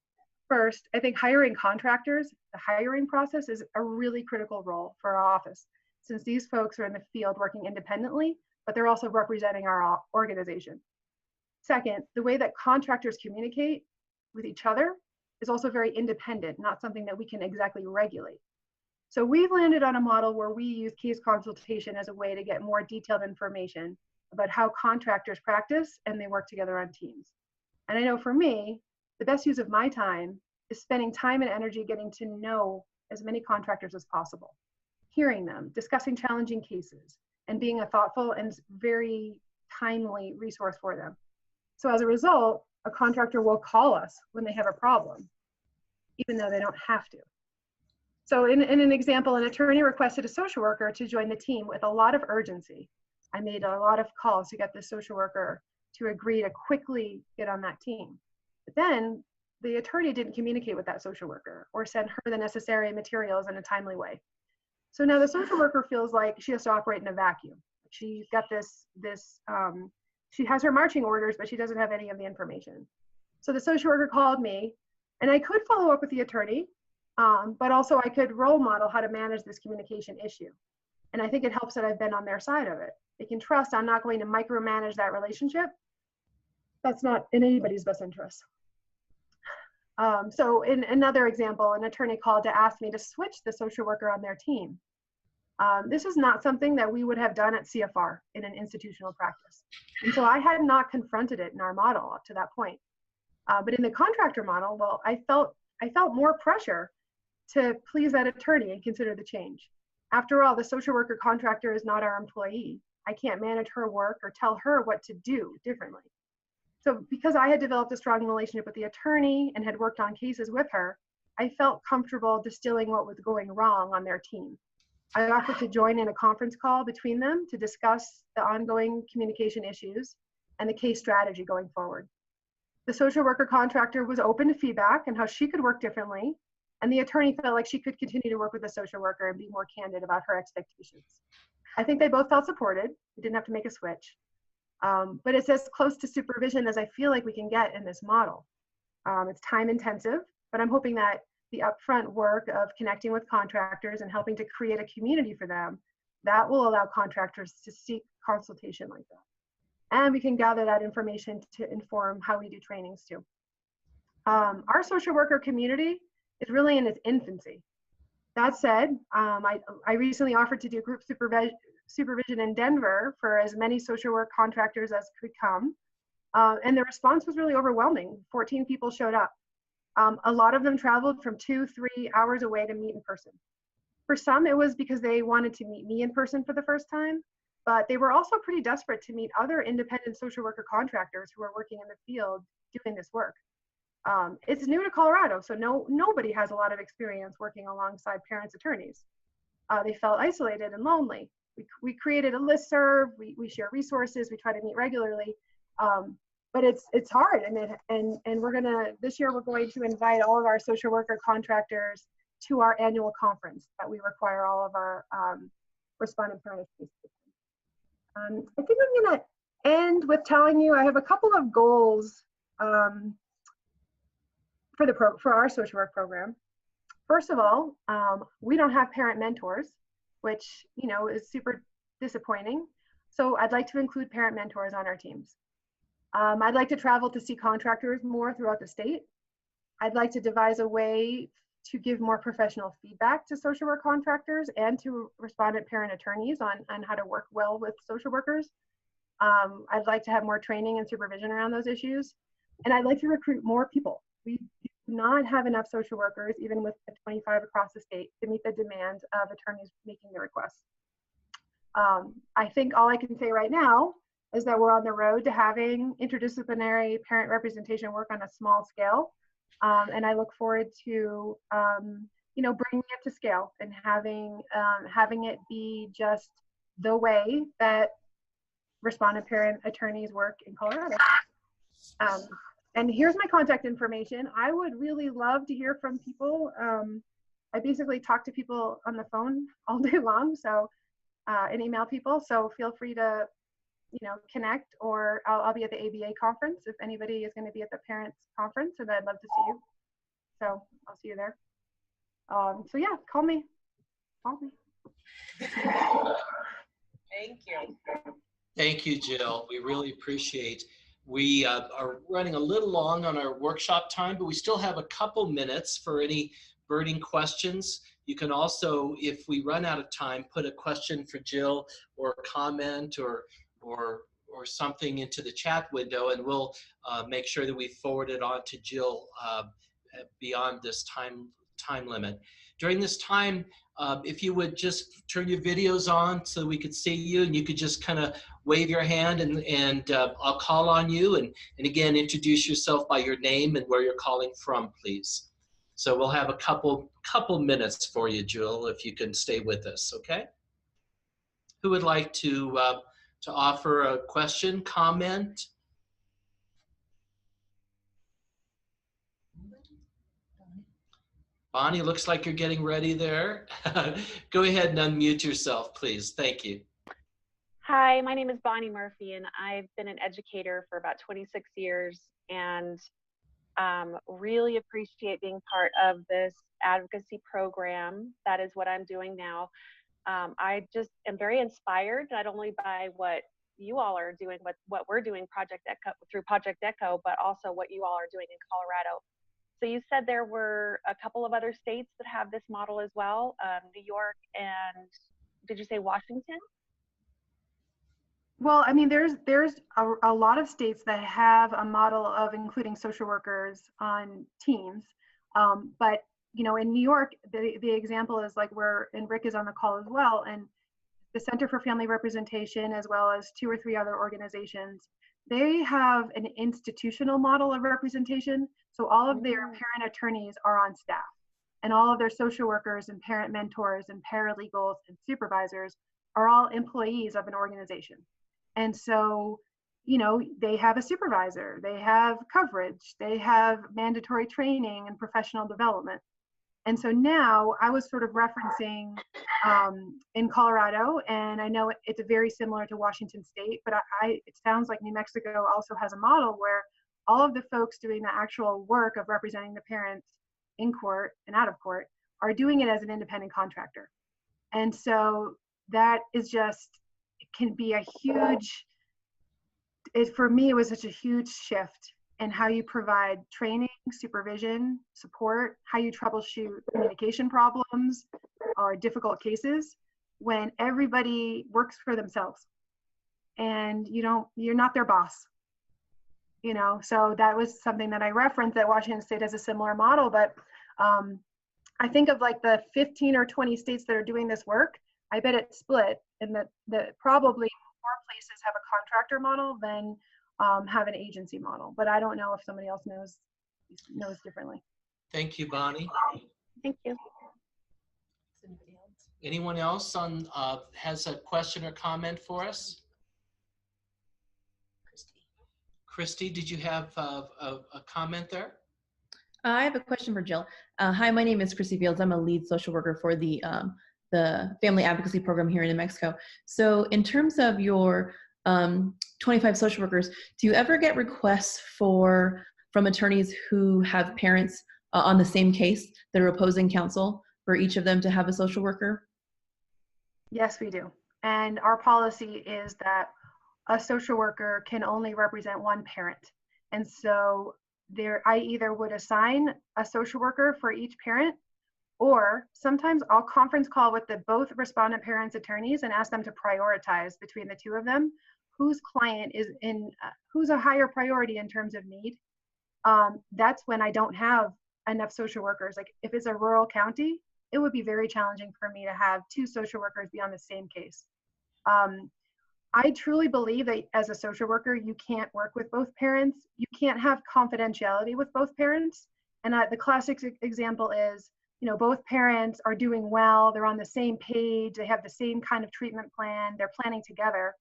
First, I think hiring contractors, the hiring process is a really critical role for our office, since these folks are in the field working independently, but they're also representing our organization. Second, the way that contractors communicate with each other is also very independent, not something that we can exactly regulate. So we've landed on a model where we use case consultation as a way to get more detailed information about how contractors practice and they work together on teams. And I know for me, the best use of my time is spending time and energy getting to know as many contractors as possible, hearing them, discussing challenging cases, and being a thoughtful and very timely resource for them. So as a result, a contractor will call us when they have a problem, even though they don't have to. So in an example, an attorney requested a social worker to join the team with a lot of urgency. I made a lot of calls to get the social worker to agree to quickly get on that team. But then the attorney didn't communicate with that social worker or send her the necessary materials in a timely way. So now the social worker feels like she has to operate in a vacuum. She's got she has her marching orders, but she doesn't have any of the information. So the social worker called me, and I could follow up with the attorney, but also I could role model how to manage this communication issue. And I think it helps that I've been on their side of it. They can trust I'm not going to micromanage that relationship. That's not in anybody's best interest. So in another example, an attorney called to ask me to switch the social worker on their team. This is not something that we would have done at CFR in an institutional practice. And so I had not confronted it in our model up to that point. But in the contractor model, well, I felt more pressure to please that attorney and consider the change. After all, the social worker contractor is not our employee. I can't manage her work or tell her what to do differently. So because I had developed a strong relationship with the attorney and had worked on cases with her, I felt comfortable distilling what was going wrong on their team. I offered to join in a conference call between them to discuss the ongoing communication issues and the case strategy going forward. The social worker contractor was open to feedback and how she could work differently, and the attorney felt like she could continue to work with the social worker and be more candid about her expectations. I think they both felt supported. We didn't have to make a switch. But it's as close to supervision as I feel like we can get in this model. It's time intensive, but I'm hoping that the upfront work of connecting with contractors and helping to create a community for them, that will allow contractors to seek consultation like that. And we can gather that information to inform how we do trainings too. Our social worker community is really in its infancy. That said, I recently offered to do group supervision in Denver for as many social work contractors as could come. And the response was really overwhelming. 14 people showed up. A lot of them traveled from 2-3 hours away to meet in person. For some, it was because they wanted to meet me in person for the first time, but they were also pretty desperate to meet other independent social worker contractors who are working in the field doing this work. It's new to Colorado, so nobody has a lot of experience working alongside parents' attorneys. They felt isolated and lonely. We created a listserv, we share resources, we try to meet regularly, but it's hard. And we're gonna, this year we're going to invite all of our social worker contractors to our annual conference that we require all of our respondent parents to. I think I'm gonna end with telling you I have a couple of goals for our social work program. First of all, we don't have parent mentors, which is super disappointing. So I'd like to include parent mentors on our teams. I'd like to travel to see contractors more throughout the state. I'd like to devise a way to give more professional feedback to social work contractors and to respondent parent attorneys on how to work well with social workers. I'd like to have more training and supervision around those issues. And I'd like to recruit more people. We do not have enough social workers, even with the 25 across the state, to meet the demand of attorneys making the requests. I think all I can say right now is that we're on the road to having interdisciplinary parent representation work on a small scale. And I look forward to, bringing it to scale and having it be just the way that respondent parent attorneys work in Colorado. And here's my contact information. I would really love to hear from people. I basically talk to people on the phone all day long, so and email people. So feel free to, connect, or I'll be at the ABA conference if anybody is going to be at the parents conference, and I'd love to see you. So I'll see you there. So yeah, call me. Thank you. Thank you, Jill. We really appreciate. We are running a little long on our workshop time, but we still have a couple minutes for any burning questions. You can also, if we run out of time, put a question for Jill or a comment or something into the chat window, and we'll make sure that we forward it on to Jill beyond this time limit. During this time, if you would just turn your videos on so we could see you, and you could just kind of wave your hand, and I'll call on you, and again, introduce yourself by your name and where you're calling from, please. So we'll have a couple minutes for you, Jill, if you can stay with us, okay? Who would like to offer a question, comment? Bonnie, looks like you're getting ready there. Go ahead and unmute yourself, please. Thank you. Hi, my name is Bonnie Murphy, and I've been an educator for about 26 years, and really appreciate being part of this advocacy program. That is what I'm doing now. I just am very inspired, not only by what you all are doing, what we're doing through Project ECHO, but also what you all are doing in Colorado. So you said there were a couple of other states that have this model as well, New York and did you say Washington? Well, I mean, there's a lot of states that have a model of including social workers on teams, but in New York, the example is like and Rick is on the call as well, and the Center for Family Representation, as well as 2 or 3 other organizations, they have an institutional model of representation. So all of their parent attorneys are on staff, and all of their social workers and parent mentors and paralegals and supervisors are all employees of an organization. And so, they have a supervisor, they have coverage, they have mandatory training and professional development. And so now I was sort of referencing in Colorado, and I know it's very similar to Washington State, but it sounds like New Mexico also has a model where all of the folks doing the actual work of representing the parents in court and out of court are doing it as an independent contractor. And so that is just, it can be a huge, for me, it was such a huge shift in how you provide training, supervision, support, how you troubleshoot communication problems or difficult cases when everybody works for themselves and you're not their boss. So that was something that I referenced, that Washington State has a similar model, but I think of like the 15 or 20 states that are doing this work, I bet it's split, and that probably more places have a contractor model than have an agency model, but I don't know if somebody else knows differently. Thank you, Bonnie. Thank you. Anyone else has a question or comment for us? Christy, did you have a comment there? I have a question for Jill. Hi, my name is Christy Fields. I'm a lead social worker for the Family Advocacy Program here in New Mexico. So in terms of your 25 social workers, do you ever get requests from attorneys who have parents on the same case that are opposing counsel for each of them to have a social worker? Yes, we do. And our policy is that a social worker can only represent one parent. And so I either would assign a social worker for each parent, Or sometimes I'll conference call with the both respondent parents attorneys and ask them to prioritize between the two of them, whose client is in, who's a higher priority in terms of need. That's when I don't have enough social workers. Like if it's a rural county, it would be very challenging for me to have 2 social workers be on the same case. I truly believe that as a social worker, you can't work with both parents. You can't have confidentiality with both parents. And the classic example is, you know, both parents are doing well, they're on the same page, they have the same kind of treatment plan, they're planning together.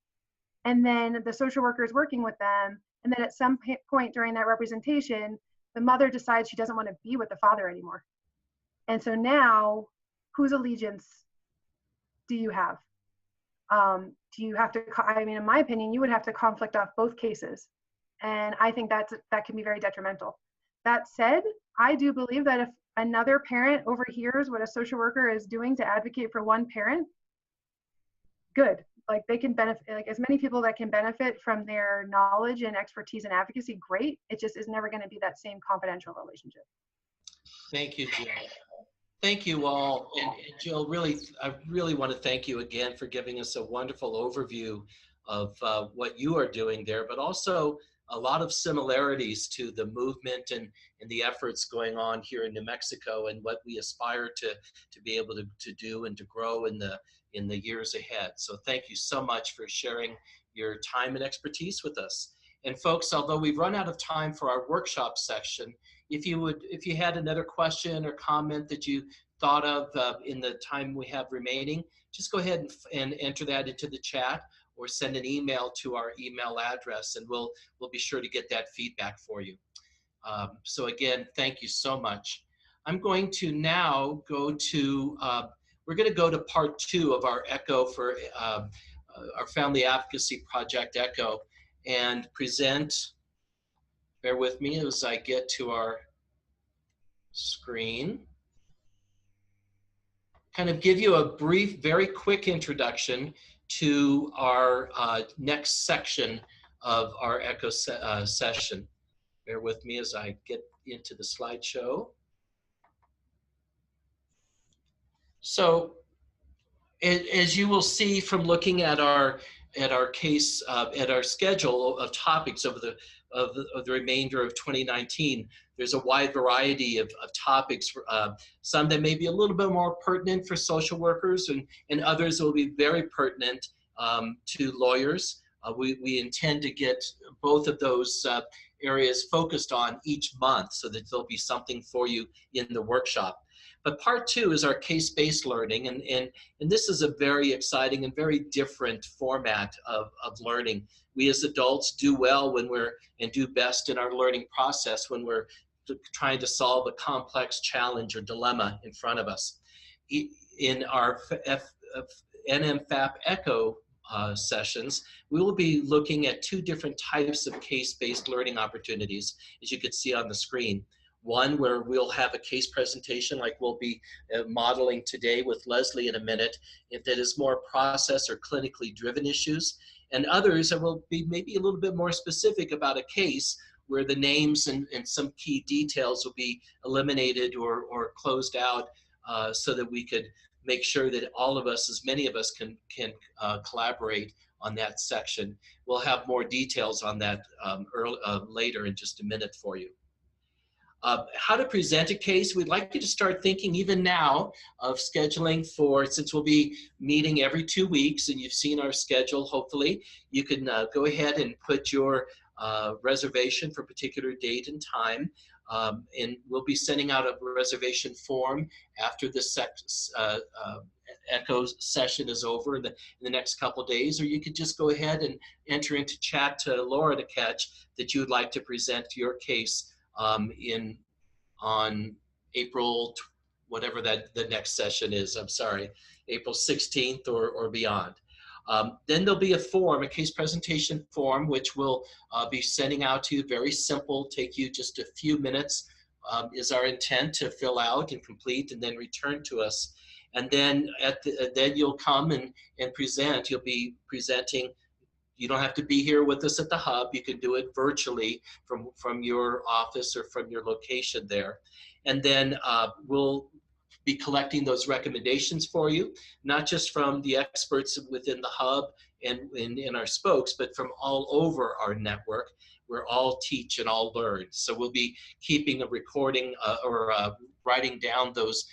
And then the social worker is working with them. And then at some point during that representation, the mother decides she doesn't want to be with the father anymore. And so now, whose allegiance do you have? Do you have to, I mean, in my opinion, you would have to conflict off both cases. And I think that can be very detrimental. That said, I do believe that if another parent overhears what a social worker is doing to advocate for one parent, good. Like they can benefit, like as many people that can benefit from their knowledge and expertise and advocacy, great. It just is never going to be that same confidential relationship. Thank you, Jill. Thank you all. And Jill, I really want to thank you again for giving us a wonderful overview of what you are doing there, but also a lot of similarities to the movement and the efforts going on here in New Mexico and what we aspire to be able to do and to grow in the years ahead. So thank you so much for sharing your time and expertise with us. And folks, although we've run out of time for our workshop section, if you had another question or comment that you thought of in the time we have remaining, just go ahead and enter that into the chat or send an email to our email address, and we'll be sure to get that feedback for you. So again, thank you so much. I'm going to now go to, we're going to go to part 2 of our ECHO for our Family Advocacy Project ECHO and present, bear with me as I get to our screen, kind of give you a brief, very quick introduction to our next section of our ECHO session. Bear with me as I get into the slideshow. So as you will see from looking at our case, at our schedule of topics of the remainder of 2019, there's a wide variety of topics, some that may be a little bit more pertinent for social workers and others will be very pertinent to lawyers. We intend to get both of those areas focused on each month so that there'll be something for you in the workshop. But part 2 is our case-based learning, and this is a very exciting and very different format of learning. We as adults do well and do best in our learning process when we're trying to solve a complex challenge or dilemma in front of us. In our NMFAP ECHO sessions, we will be looking at 2 different types of case-based learning opportunities, as you can see on the screen. One where we'll have a case presentation like we'll be modeling today with Leslie in a minute, that is more process or clinically driven issues, and others that will be maybe a little bit more specific about a case where the names and some key details will be eliminated or closed out so that we could make sure that all of us, as many of us, can collaborate on that section. We'll have more details on that later in just a minute for you. How to present a case. We'd like you to start thinking even now of scheduling for, since we'll be meeting every 2 weeks and you've seen our schedule, hopefully, you can go ahead and put your reservation for a particular date and time. And we'll be sending out a reservation form after this ECHO session is over in the next couple of days, or you could just go ahead and enter into chat to Laura to catch that you would like to present your case on April, whatever the next session is, I'm sorry, April 16th or beyond. Then there'll be a form, a case presentation form, which we'll be sending out to you. Very simple, take you just a few minutes, is our intent to fill out and complete and then return to us. And then then you'll come and present. You'll be presenting. You don't have to be here with us at the hub. You can do it virtually from your office or from your location there. And then we'll be collecting those recommendations for you, not just from the experts within the hub and in our spokes, but from all over our network. We're all teach and all learn. So we'll be keeping a recording or writing down those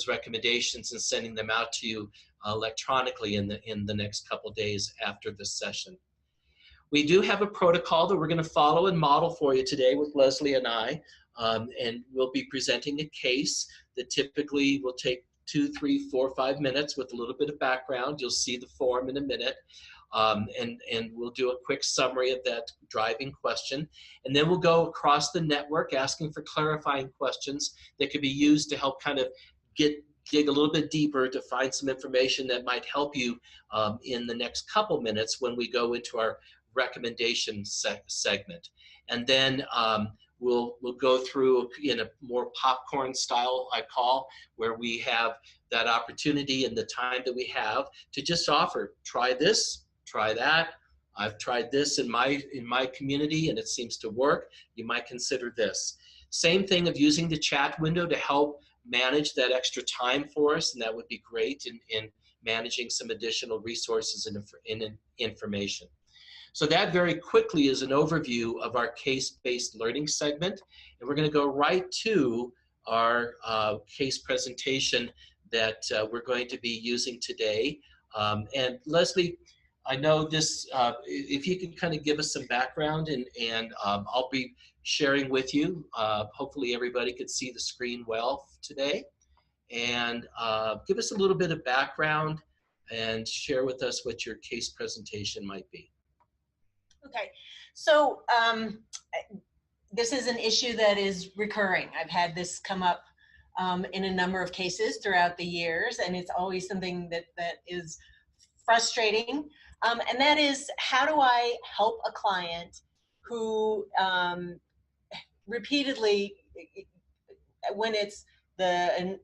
recommendations and sending them out to you electronically in the next couple days after this session. We do have a protocol that we're going to follow and model for you today with Leslie and I, and we'll be presenting a case that typically will take 2, 3, 4, 5 minutes with a little bit of background. You'll see the form in a minute. And we'll do a quick summary of that driving question. And then we'll go across the network asking for clarifying questions that could be used to help kind of dig a little bit deeper to find some information that might help you in the next couple minutes when we go into our recommendation segment. And then we'll go through in a more popcorn style, I call, where we have that opportunity and the time that we have to just offer, try this, try that. I've tried this in my community and it seems to work. You might consider this. Same thing of using the chat window to help manage that extra time for us, and that would be great in managing some additional resources and information. So that very quickly is an overview of our case-based learning segment, and we're going to go right to our case presentation that we're going to be using today. And Leslie, I know this, if you could kind of give us some background and I'll be sharing with you. Hopefully everybody could see the screen well today. And give us a little bit of background and share with us what your case presentation might be. Okay, so this is an issue that is recurring. I've had this come up in a number of cases throughout the years, and it's always something that is frustrating. And that is, how do I help a client who repeatedly, when it's the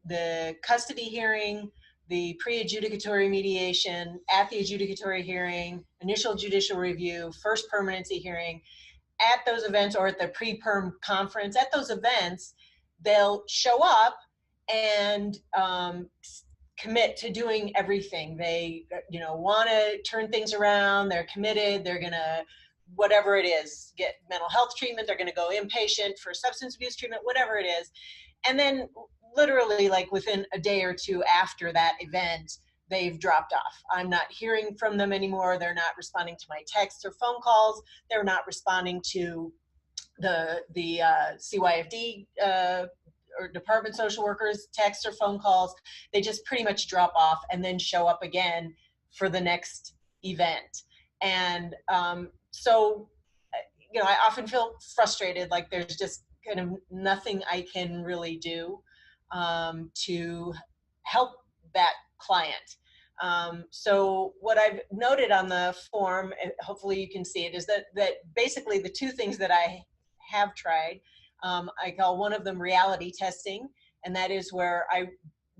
the custody hearing, the pre-adjudicatory mediation, at the adjudicatory hearing, initial judicial review, first permanency hearing, at those events or at the pre-perm conference, at those events, they'll show up and commit to doing everything. They, want to turn things around. They're committed. They're gonna, whatever it is, get mental health treatment. They're gonna go inpatient for substance abuse treatment, whatever it is. And then literally like within a day or two after that event, they've dropped off. I'm not hearing from them anymore. They're not responding to my texts or phone calls. They're not responding to the CYFD or department social workers texts or phone calls. They just pretty much drop off and then show up again for the next event. And so, I often feel frustrated, like there's just kind of nothing I can really do to help that client. So what I've noted on the form, hopefully you can see it, is that basically the two things that I have tried, I call one of them reality testing, and that is where I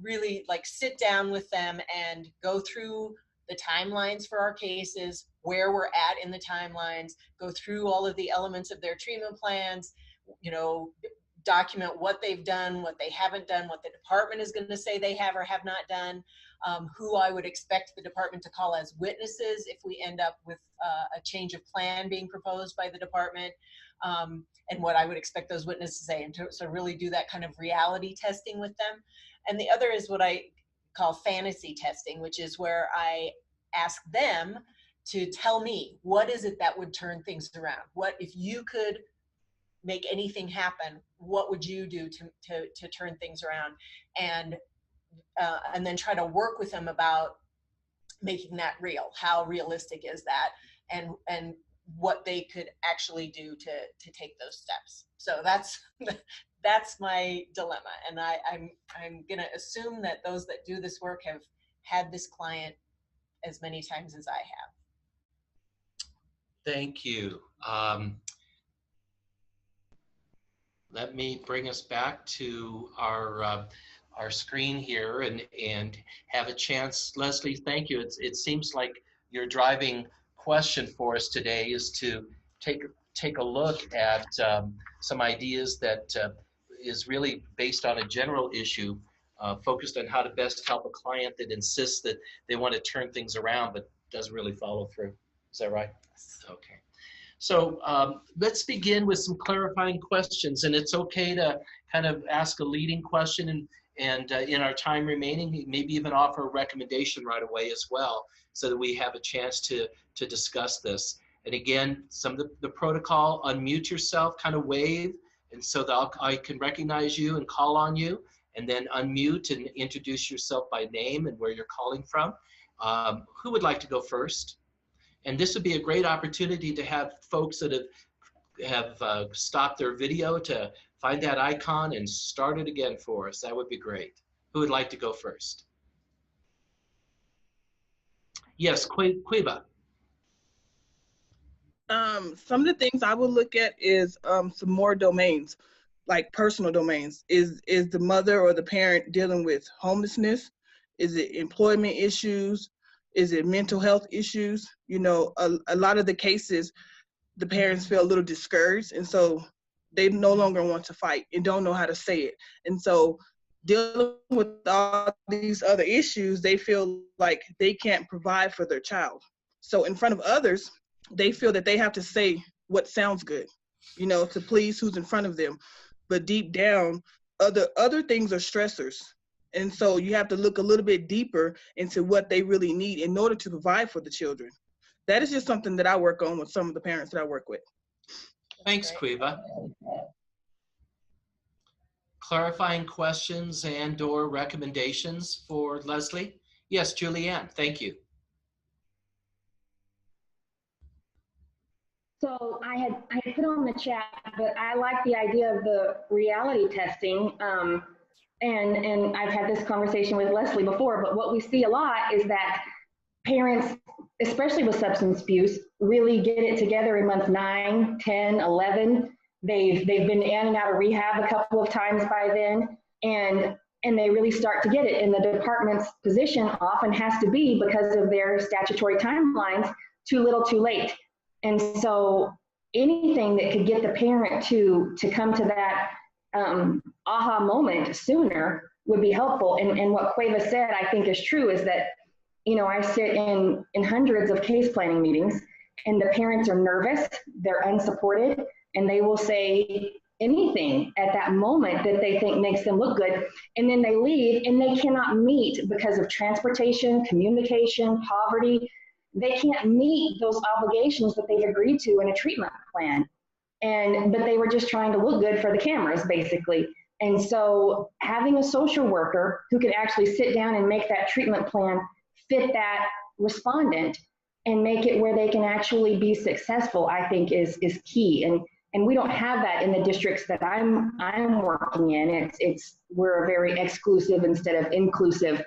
really sit down with them and go through the timelines for our cases, where we're at in the timelines, go through all of the elements of their treatment plans, document what they've done, what they haven't done, what the department is going to say they have or have not done, who I would expect the department to call as witnesses if we end up with a change of plan being proposed by the department, and what I would expect those witnesses to say, and so really do that kind of reality testing with them. And the other is what I call fantasy testing, which is where I ask them to tell me, what is it that would turn things around? What if you could make anything happen, what would you do to turn things around? And then try to work with them about making that real. How realistic is that? And what they could actually do to take those steps. So that's my dilemma. And I'm gonna assume that those that do this work have had this client as many times as I have. Thank you. Let me bring us back to our screen here and have a chance. Leslie, thank you. It seems like your driving question for us today is to take a look at some ideas that is really based on a general issue, focused on how to best help a client that insists that they want to turn things around but doesn't really follow through. Is that right? Okay. So let's begin with some clarifying questions, and it's okay to kind of ask a leading question, and in our time remaining, maybe even offer a recommendation right away as well, so that we have a chance to discuss this. And again, some of the protocol: unmute yourself, kind of wave, and so that I can recognize you and call on you, and then unmute and introduce yourself by name and where you're calling from. Who would like to go first? And this would be a great opportunity to have folks that have stopped their video to find that icon and start it again for us. That would be great. Who would like to go first? Yes, Quiba. Some of the things I would look at is some more domains, like personal domains. Is the mother or the parent dealing with homelessness? Is it employment issues? Is it mental health issues? You know, a lot of the cases, the parents feel a little discouraged, and so they no longer want to fight and don't know how to say it. And so dealing with all these other issues, they feel like they can't provide for their child. So in front of others, they feel that they have to say what sounds good, you know, to please who's in front of them. But deep down, other things are stressors. And so you have to look a little bit deeper into what they really need in order to provide for the children. That is just something that I work on with some of the parents that I work with. Thanks, Quiba. Clarifying questions and/or recommendations for Leslie? Yes, Julianne, thank you. So I had put on the chat, but I like the idea of the reality testing. And I've had this conversation with Leslie before, but what we see a lot is that parents, especially with substance abuse, really get it together in month 9, 10, 11. They've been in and out of rehab a couple of times by then, and they really start to get it. And the department's position often has to be, because of their statutory timelines, too little, too late. And so anything that could get the parent to come to that aha moment sooner would be helpful. And what Cueva said, I think, is true, is that, you know, I sit in hundreds of case planning meetings, and the parents are nervous, they're unsupported, and they will say anything at that moment that they think makes them look good. And then they leave and they cannot meet because of transportation, communication, poverty. They can't meet those obligations that they've agreed to in a treatment plan. But they were just trying to look good for the cameras, basically. And so having a social worker who can actually sit down and make that treatment plan fit that respondent and make it where they can actually be successful, I think is key. And we don't have that in the districts that I'm working in. We're a very exclusive instead of inclusive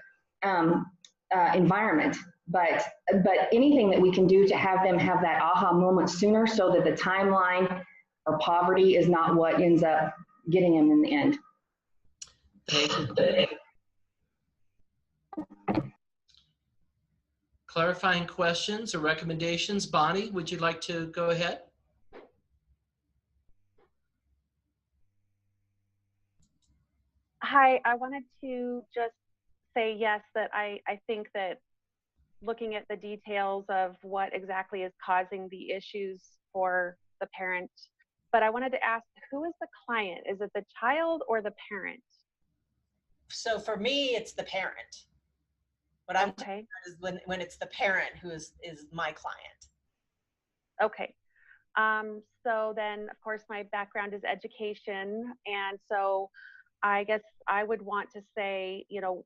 environment. But anything that we can do to have them have that aha moment sooner, so that the timeline or poverty is not what ends up getting them in the end. Thank you. Clarifying questions or recommendations? Bonnie, would you like to go ahead? Hi, I wanted to just say yes, that I think that looking at the details of what exactly is causing the issues for the parent, but I wanted to ask, who is the client? Is it the child or the parent? So for me, it's the parent. What I'm talking about is when it's the parent who is my client. Okay. So then, of course, my background is education, and so I guess I would want to say, you know,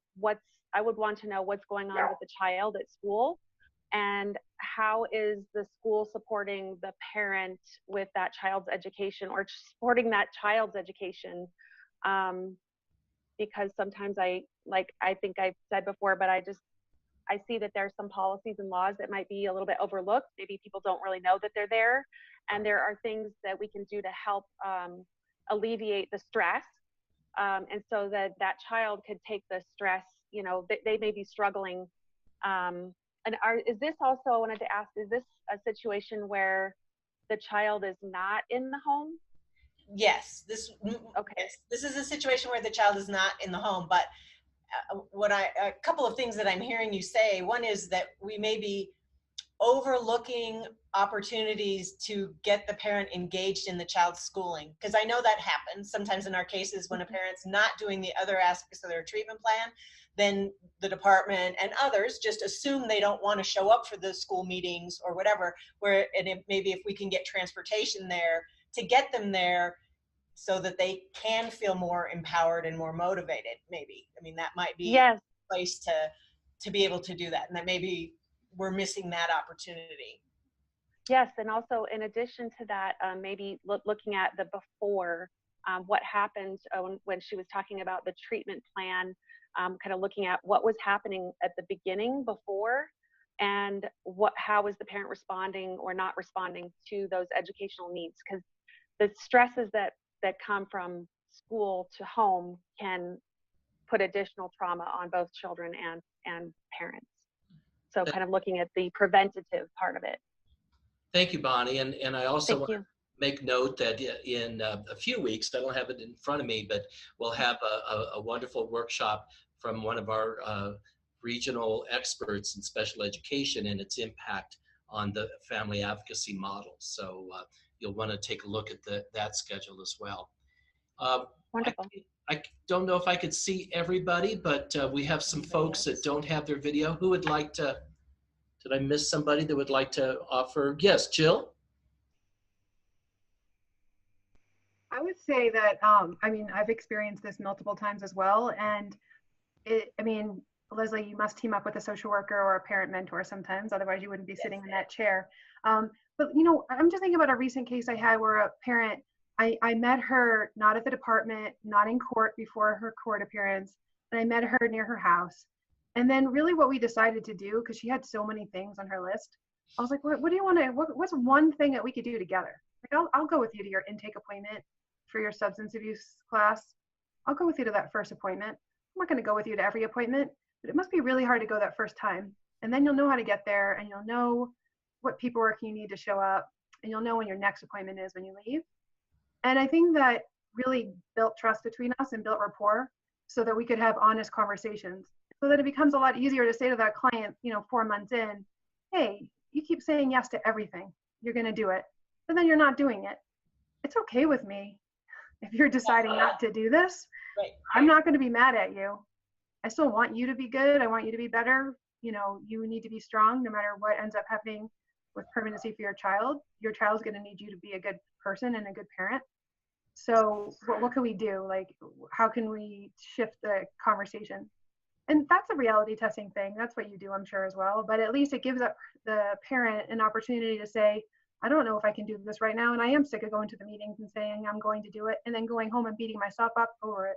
I would want to know what's going on with the child at school, and how is the school supporting the parent with that child's education, or supporting that child's education. Because sometimes I think I've said before, but I see that there's some policies and laws that might be a little bit overlooked. Maybe people don't really know that they're there, and there are things that we can do to help alleviate the stress. And so that child could take the stress, you know, they may be struggling. Is this also, I wanted to ask, is this a situation where the child is not in the home? Yes, this is a situation where the child is not in the home, but a couple of things that I'm hearing you say. One is that we may be overlooking opportunities to get the parent engaged in the child's schooling, because I know that happens sometimes in our cases when a parent's not doing the other aspects of their treatment plan. Then the department and others just assume they don't want to show up for the school meetings or whatever, maybe if we can get transportation there to get them there so that they can feel more empowered and more motivated, maybe. I mean, that might be a place to be able to do that, and that maybe we're missing that opportunity. Yes, and also in addition to that, maybe looking at the before, what happened when she was talking about the treatment plan, kind of looking at what was happening at the beginning before, and how was the parent responding or not responding to those educational needs, because the stresses that come from school to home can put additional trauma on both children and parents. So kind of looking at the preventative part of it. Thank you, Bonnie. And I also want to make note that in a few weeks, I don't have it in front of me, but we'll have a wonderful workshop from one of our regional experts in special education and its impact on the family advocacy model. So you'll want to take a look at that schedule as well. Wonderful. I don't know if I could see everybody, but we have some folks that don't have their video. Who would like to, did I miss somebody that would like to offer? Yes, Jill? I would say that, I mean, I've experienced this multiple times as well. And I mean, Leslie, you must team up with a social worker or a parent mentor sometimes, otherwise you wouldn't be sitting in that chair. But, you know, I'm just thinking about a recent case I had where a parent, I met her not at the department, not in court before her court appearance, and I met her near her house. And then really what we decided to do, because she had so many things on her list, I was like, what do you want to, what's one thing that we could do together? Like, I'll go with you to your intake appointment for your substance abuse class. I'll go with you to that first appointment. I'm not going to go with you to every appointment, but it must be really hard to go that first time. And then you'll know how to get there, and you'll know what paperwork you need to show up, and you'll know when your next appointment is when you leave. And I think that really built trust between us and built rapport so that we could have honest conversations, so that it becomes a lot easier to say to that client, you know, 4 months in, hey, you keep saying yes to everything. You're going to do it, but then you're not doing it. It's okay with me if you're deciding not to do this. Right. I'm not going to be mad at you. I still want you to be good. I want you to be better. You know, you need to be strong no matter what ends up happening with permanency for your child. Your child's going to need you to be a good person and a good parent. So what can we do? Like, how can we shift the conversation? And that's a reality testing thing. That's what you do, I'm sure, as well. But at least it gives up the parent an opportunity to say, I don't know if I can do this right now. And I am sick of going to the meetings and saying I'm going to do it and then going home and beating myself up over it.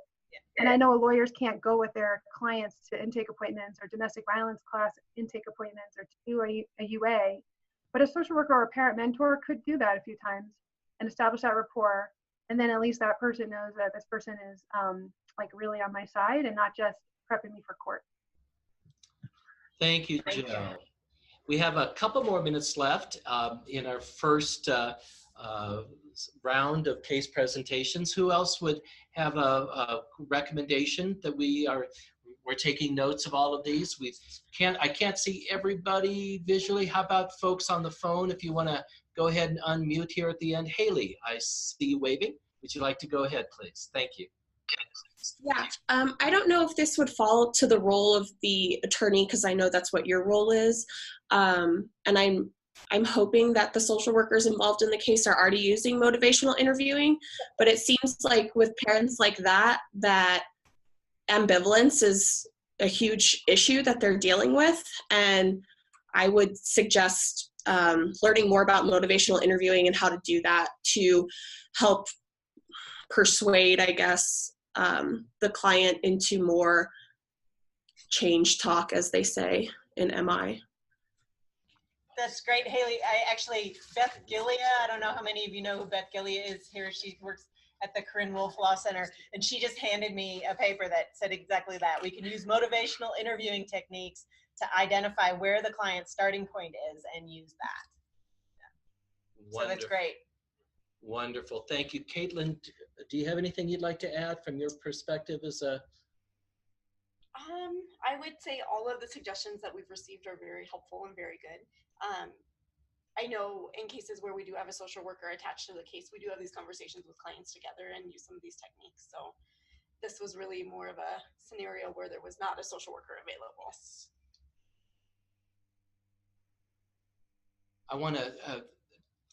And I know lawyers can't go with their clients to intake appointments or domestic violence class intake appointments or to do a UA. But a social worker or a parent mentor could do that a few times and establish that rapport. And then at least that person knows that this person is like really on my side and not just prepping me for court. Thank you, Jill. We have a couple more minutes left in our first round of case presentations. Who else would have a recommendation that we're taking notes of all of these? I can't see everybody visually. How about folks on the phone? If you want to go ahead and unmute here at the end. Haley, I see you waving. Would you like to go ahead, please? Thank you. Yeah, I don't know if this would fall to the role of the attorney, because I know that's what your role is. And I'm hoping that the social workers involved in the case are already using motivational interviewing, but it seems like with parents like that ambivalence is a huge issue that they're dealing with. And I would suggest learning more about motivational interviewing and how to do that to help persuade, I guess, the client into more change talk, as they say in MI. That's great, Haley. Beth Gillia, I don't know how many of you know who Beth Gillia is here. She works at the Corinne Wolf Law Center, and she just handed me a paper that said exactly that. We can use motivational interviewing techniques to identify where the client's starting point is and use that. Yeah. So that's great. Wonderful. Thank you. Caitlin, do you have anything you'd like to add from your perspective as a... I would say all of the suggestions that we've received are very helpful and very good. I know in cases where we do have a social worker attached to the case, we do have these conversations with clients together and use some of these techniques. So this was really more of a scenario where there was not a social worker available. I want to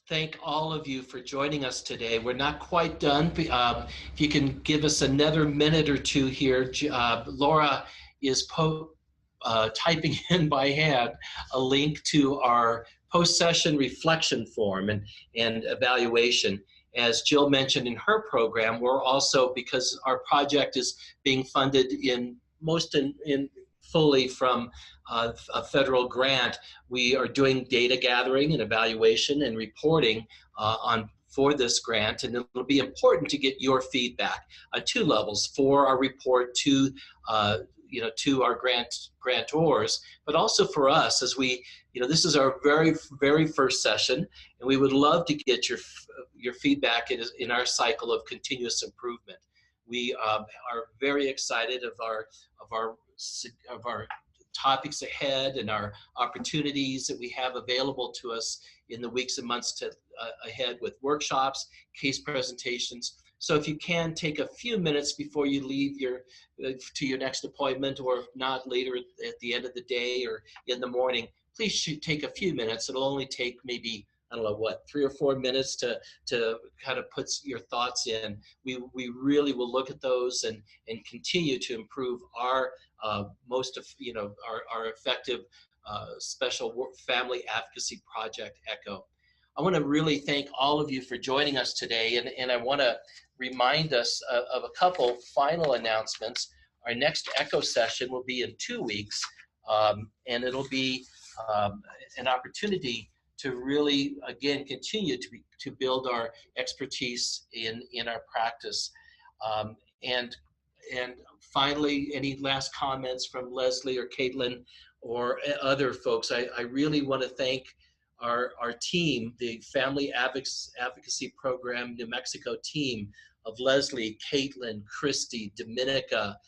thank all of you for joining us today. We're not quite done. If you can give us another minute or two here, Laura is typing in by hand a link to our post-session reflection form and evaluation. As Jill mentioned in her program, we're also, because our project is being funded fully from a federal grant, we are doing data gathering and evaluation and reporting for this grant, and it'll be important to get your feedback at two levels: for our report to to our grantors, but also for us as we, this is our very first session, and we would love to get your feedback in our cycle of continuous improvement. We are very excited of our topics ahead and our opportunities that we have available to us in the weeks and months ahead with workshops, case presentations. So if you can take a few minutes before you leave to your next appointment, or if not later at the end of the day or in the morning, please take a few minutes. It'll only take maybe, I don't know what, 3 or 4 minutes to kind of put your thoughts in. We really will look at those and continue to improve our our effective special family advocacy project, ECHO. I want to really thank all of you for joining us today, and I want to remind us of a couple final announcements. Our next ECHO session will be in 2 weeks, and it'll be an opportunity to really, again, continue to build our expertise in our practice. And finally, any last comments from Leslie or Caitlin or other folks? I really want to thank our team, the Family Advocacy Program New Mexico team of Leslie, Caitlin, Christy, Dominica,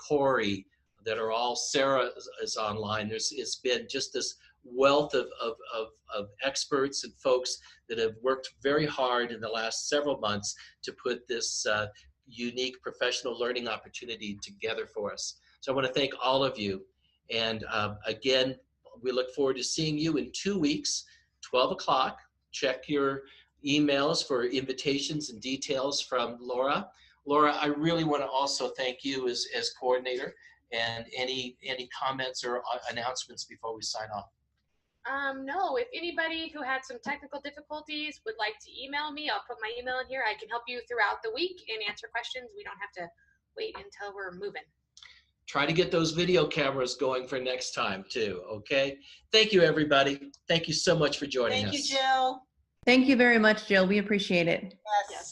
Corey, that are all, Sarah is online. It's been just this wealth of experts and folks that have worked very hard in the last several months to put this unique professional learning opportunity together for us. So I want to thank all of you. And again, we look forward to seeing you in 2 weeks, 12 o'clock. Check your emails for invitations and details from Laura. Laura, I really want to also thank you as coordinator, and any comments or announcements before we sign off. No, if anybody who had some technical difficulties would like to email me, I'll put my email in here. I can help you throughout the week and answer questions. We don't have to wait until we're moving. Try to get those video cameras going for next time too, okay? Thank you, everybody. Thank you so much for joining us. Thank you, Jill. Thank you very much, Jill. We appreciate it. Yes.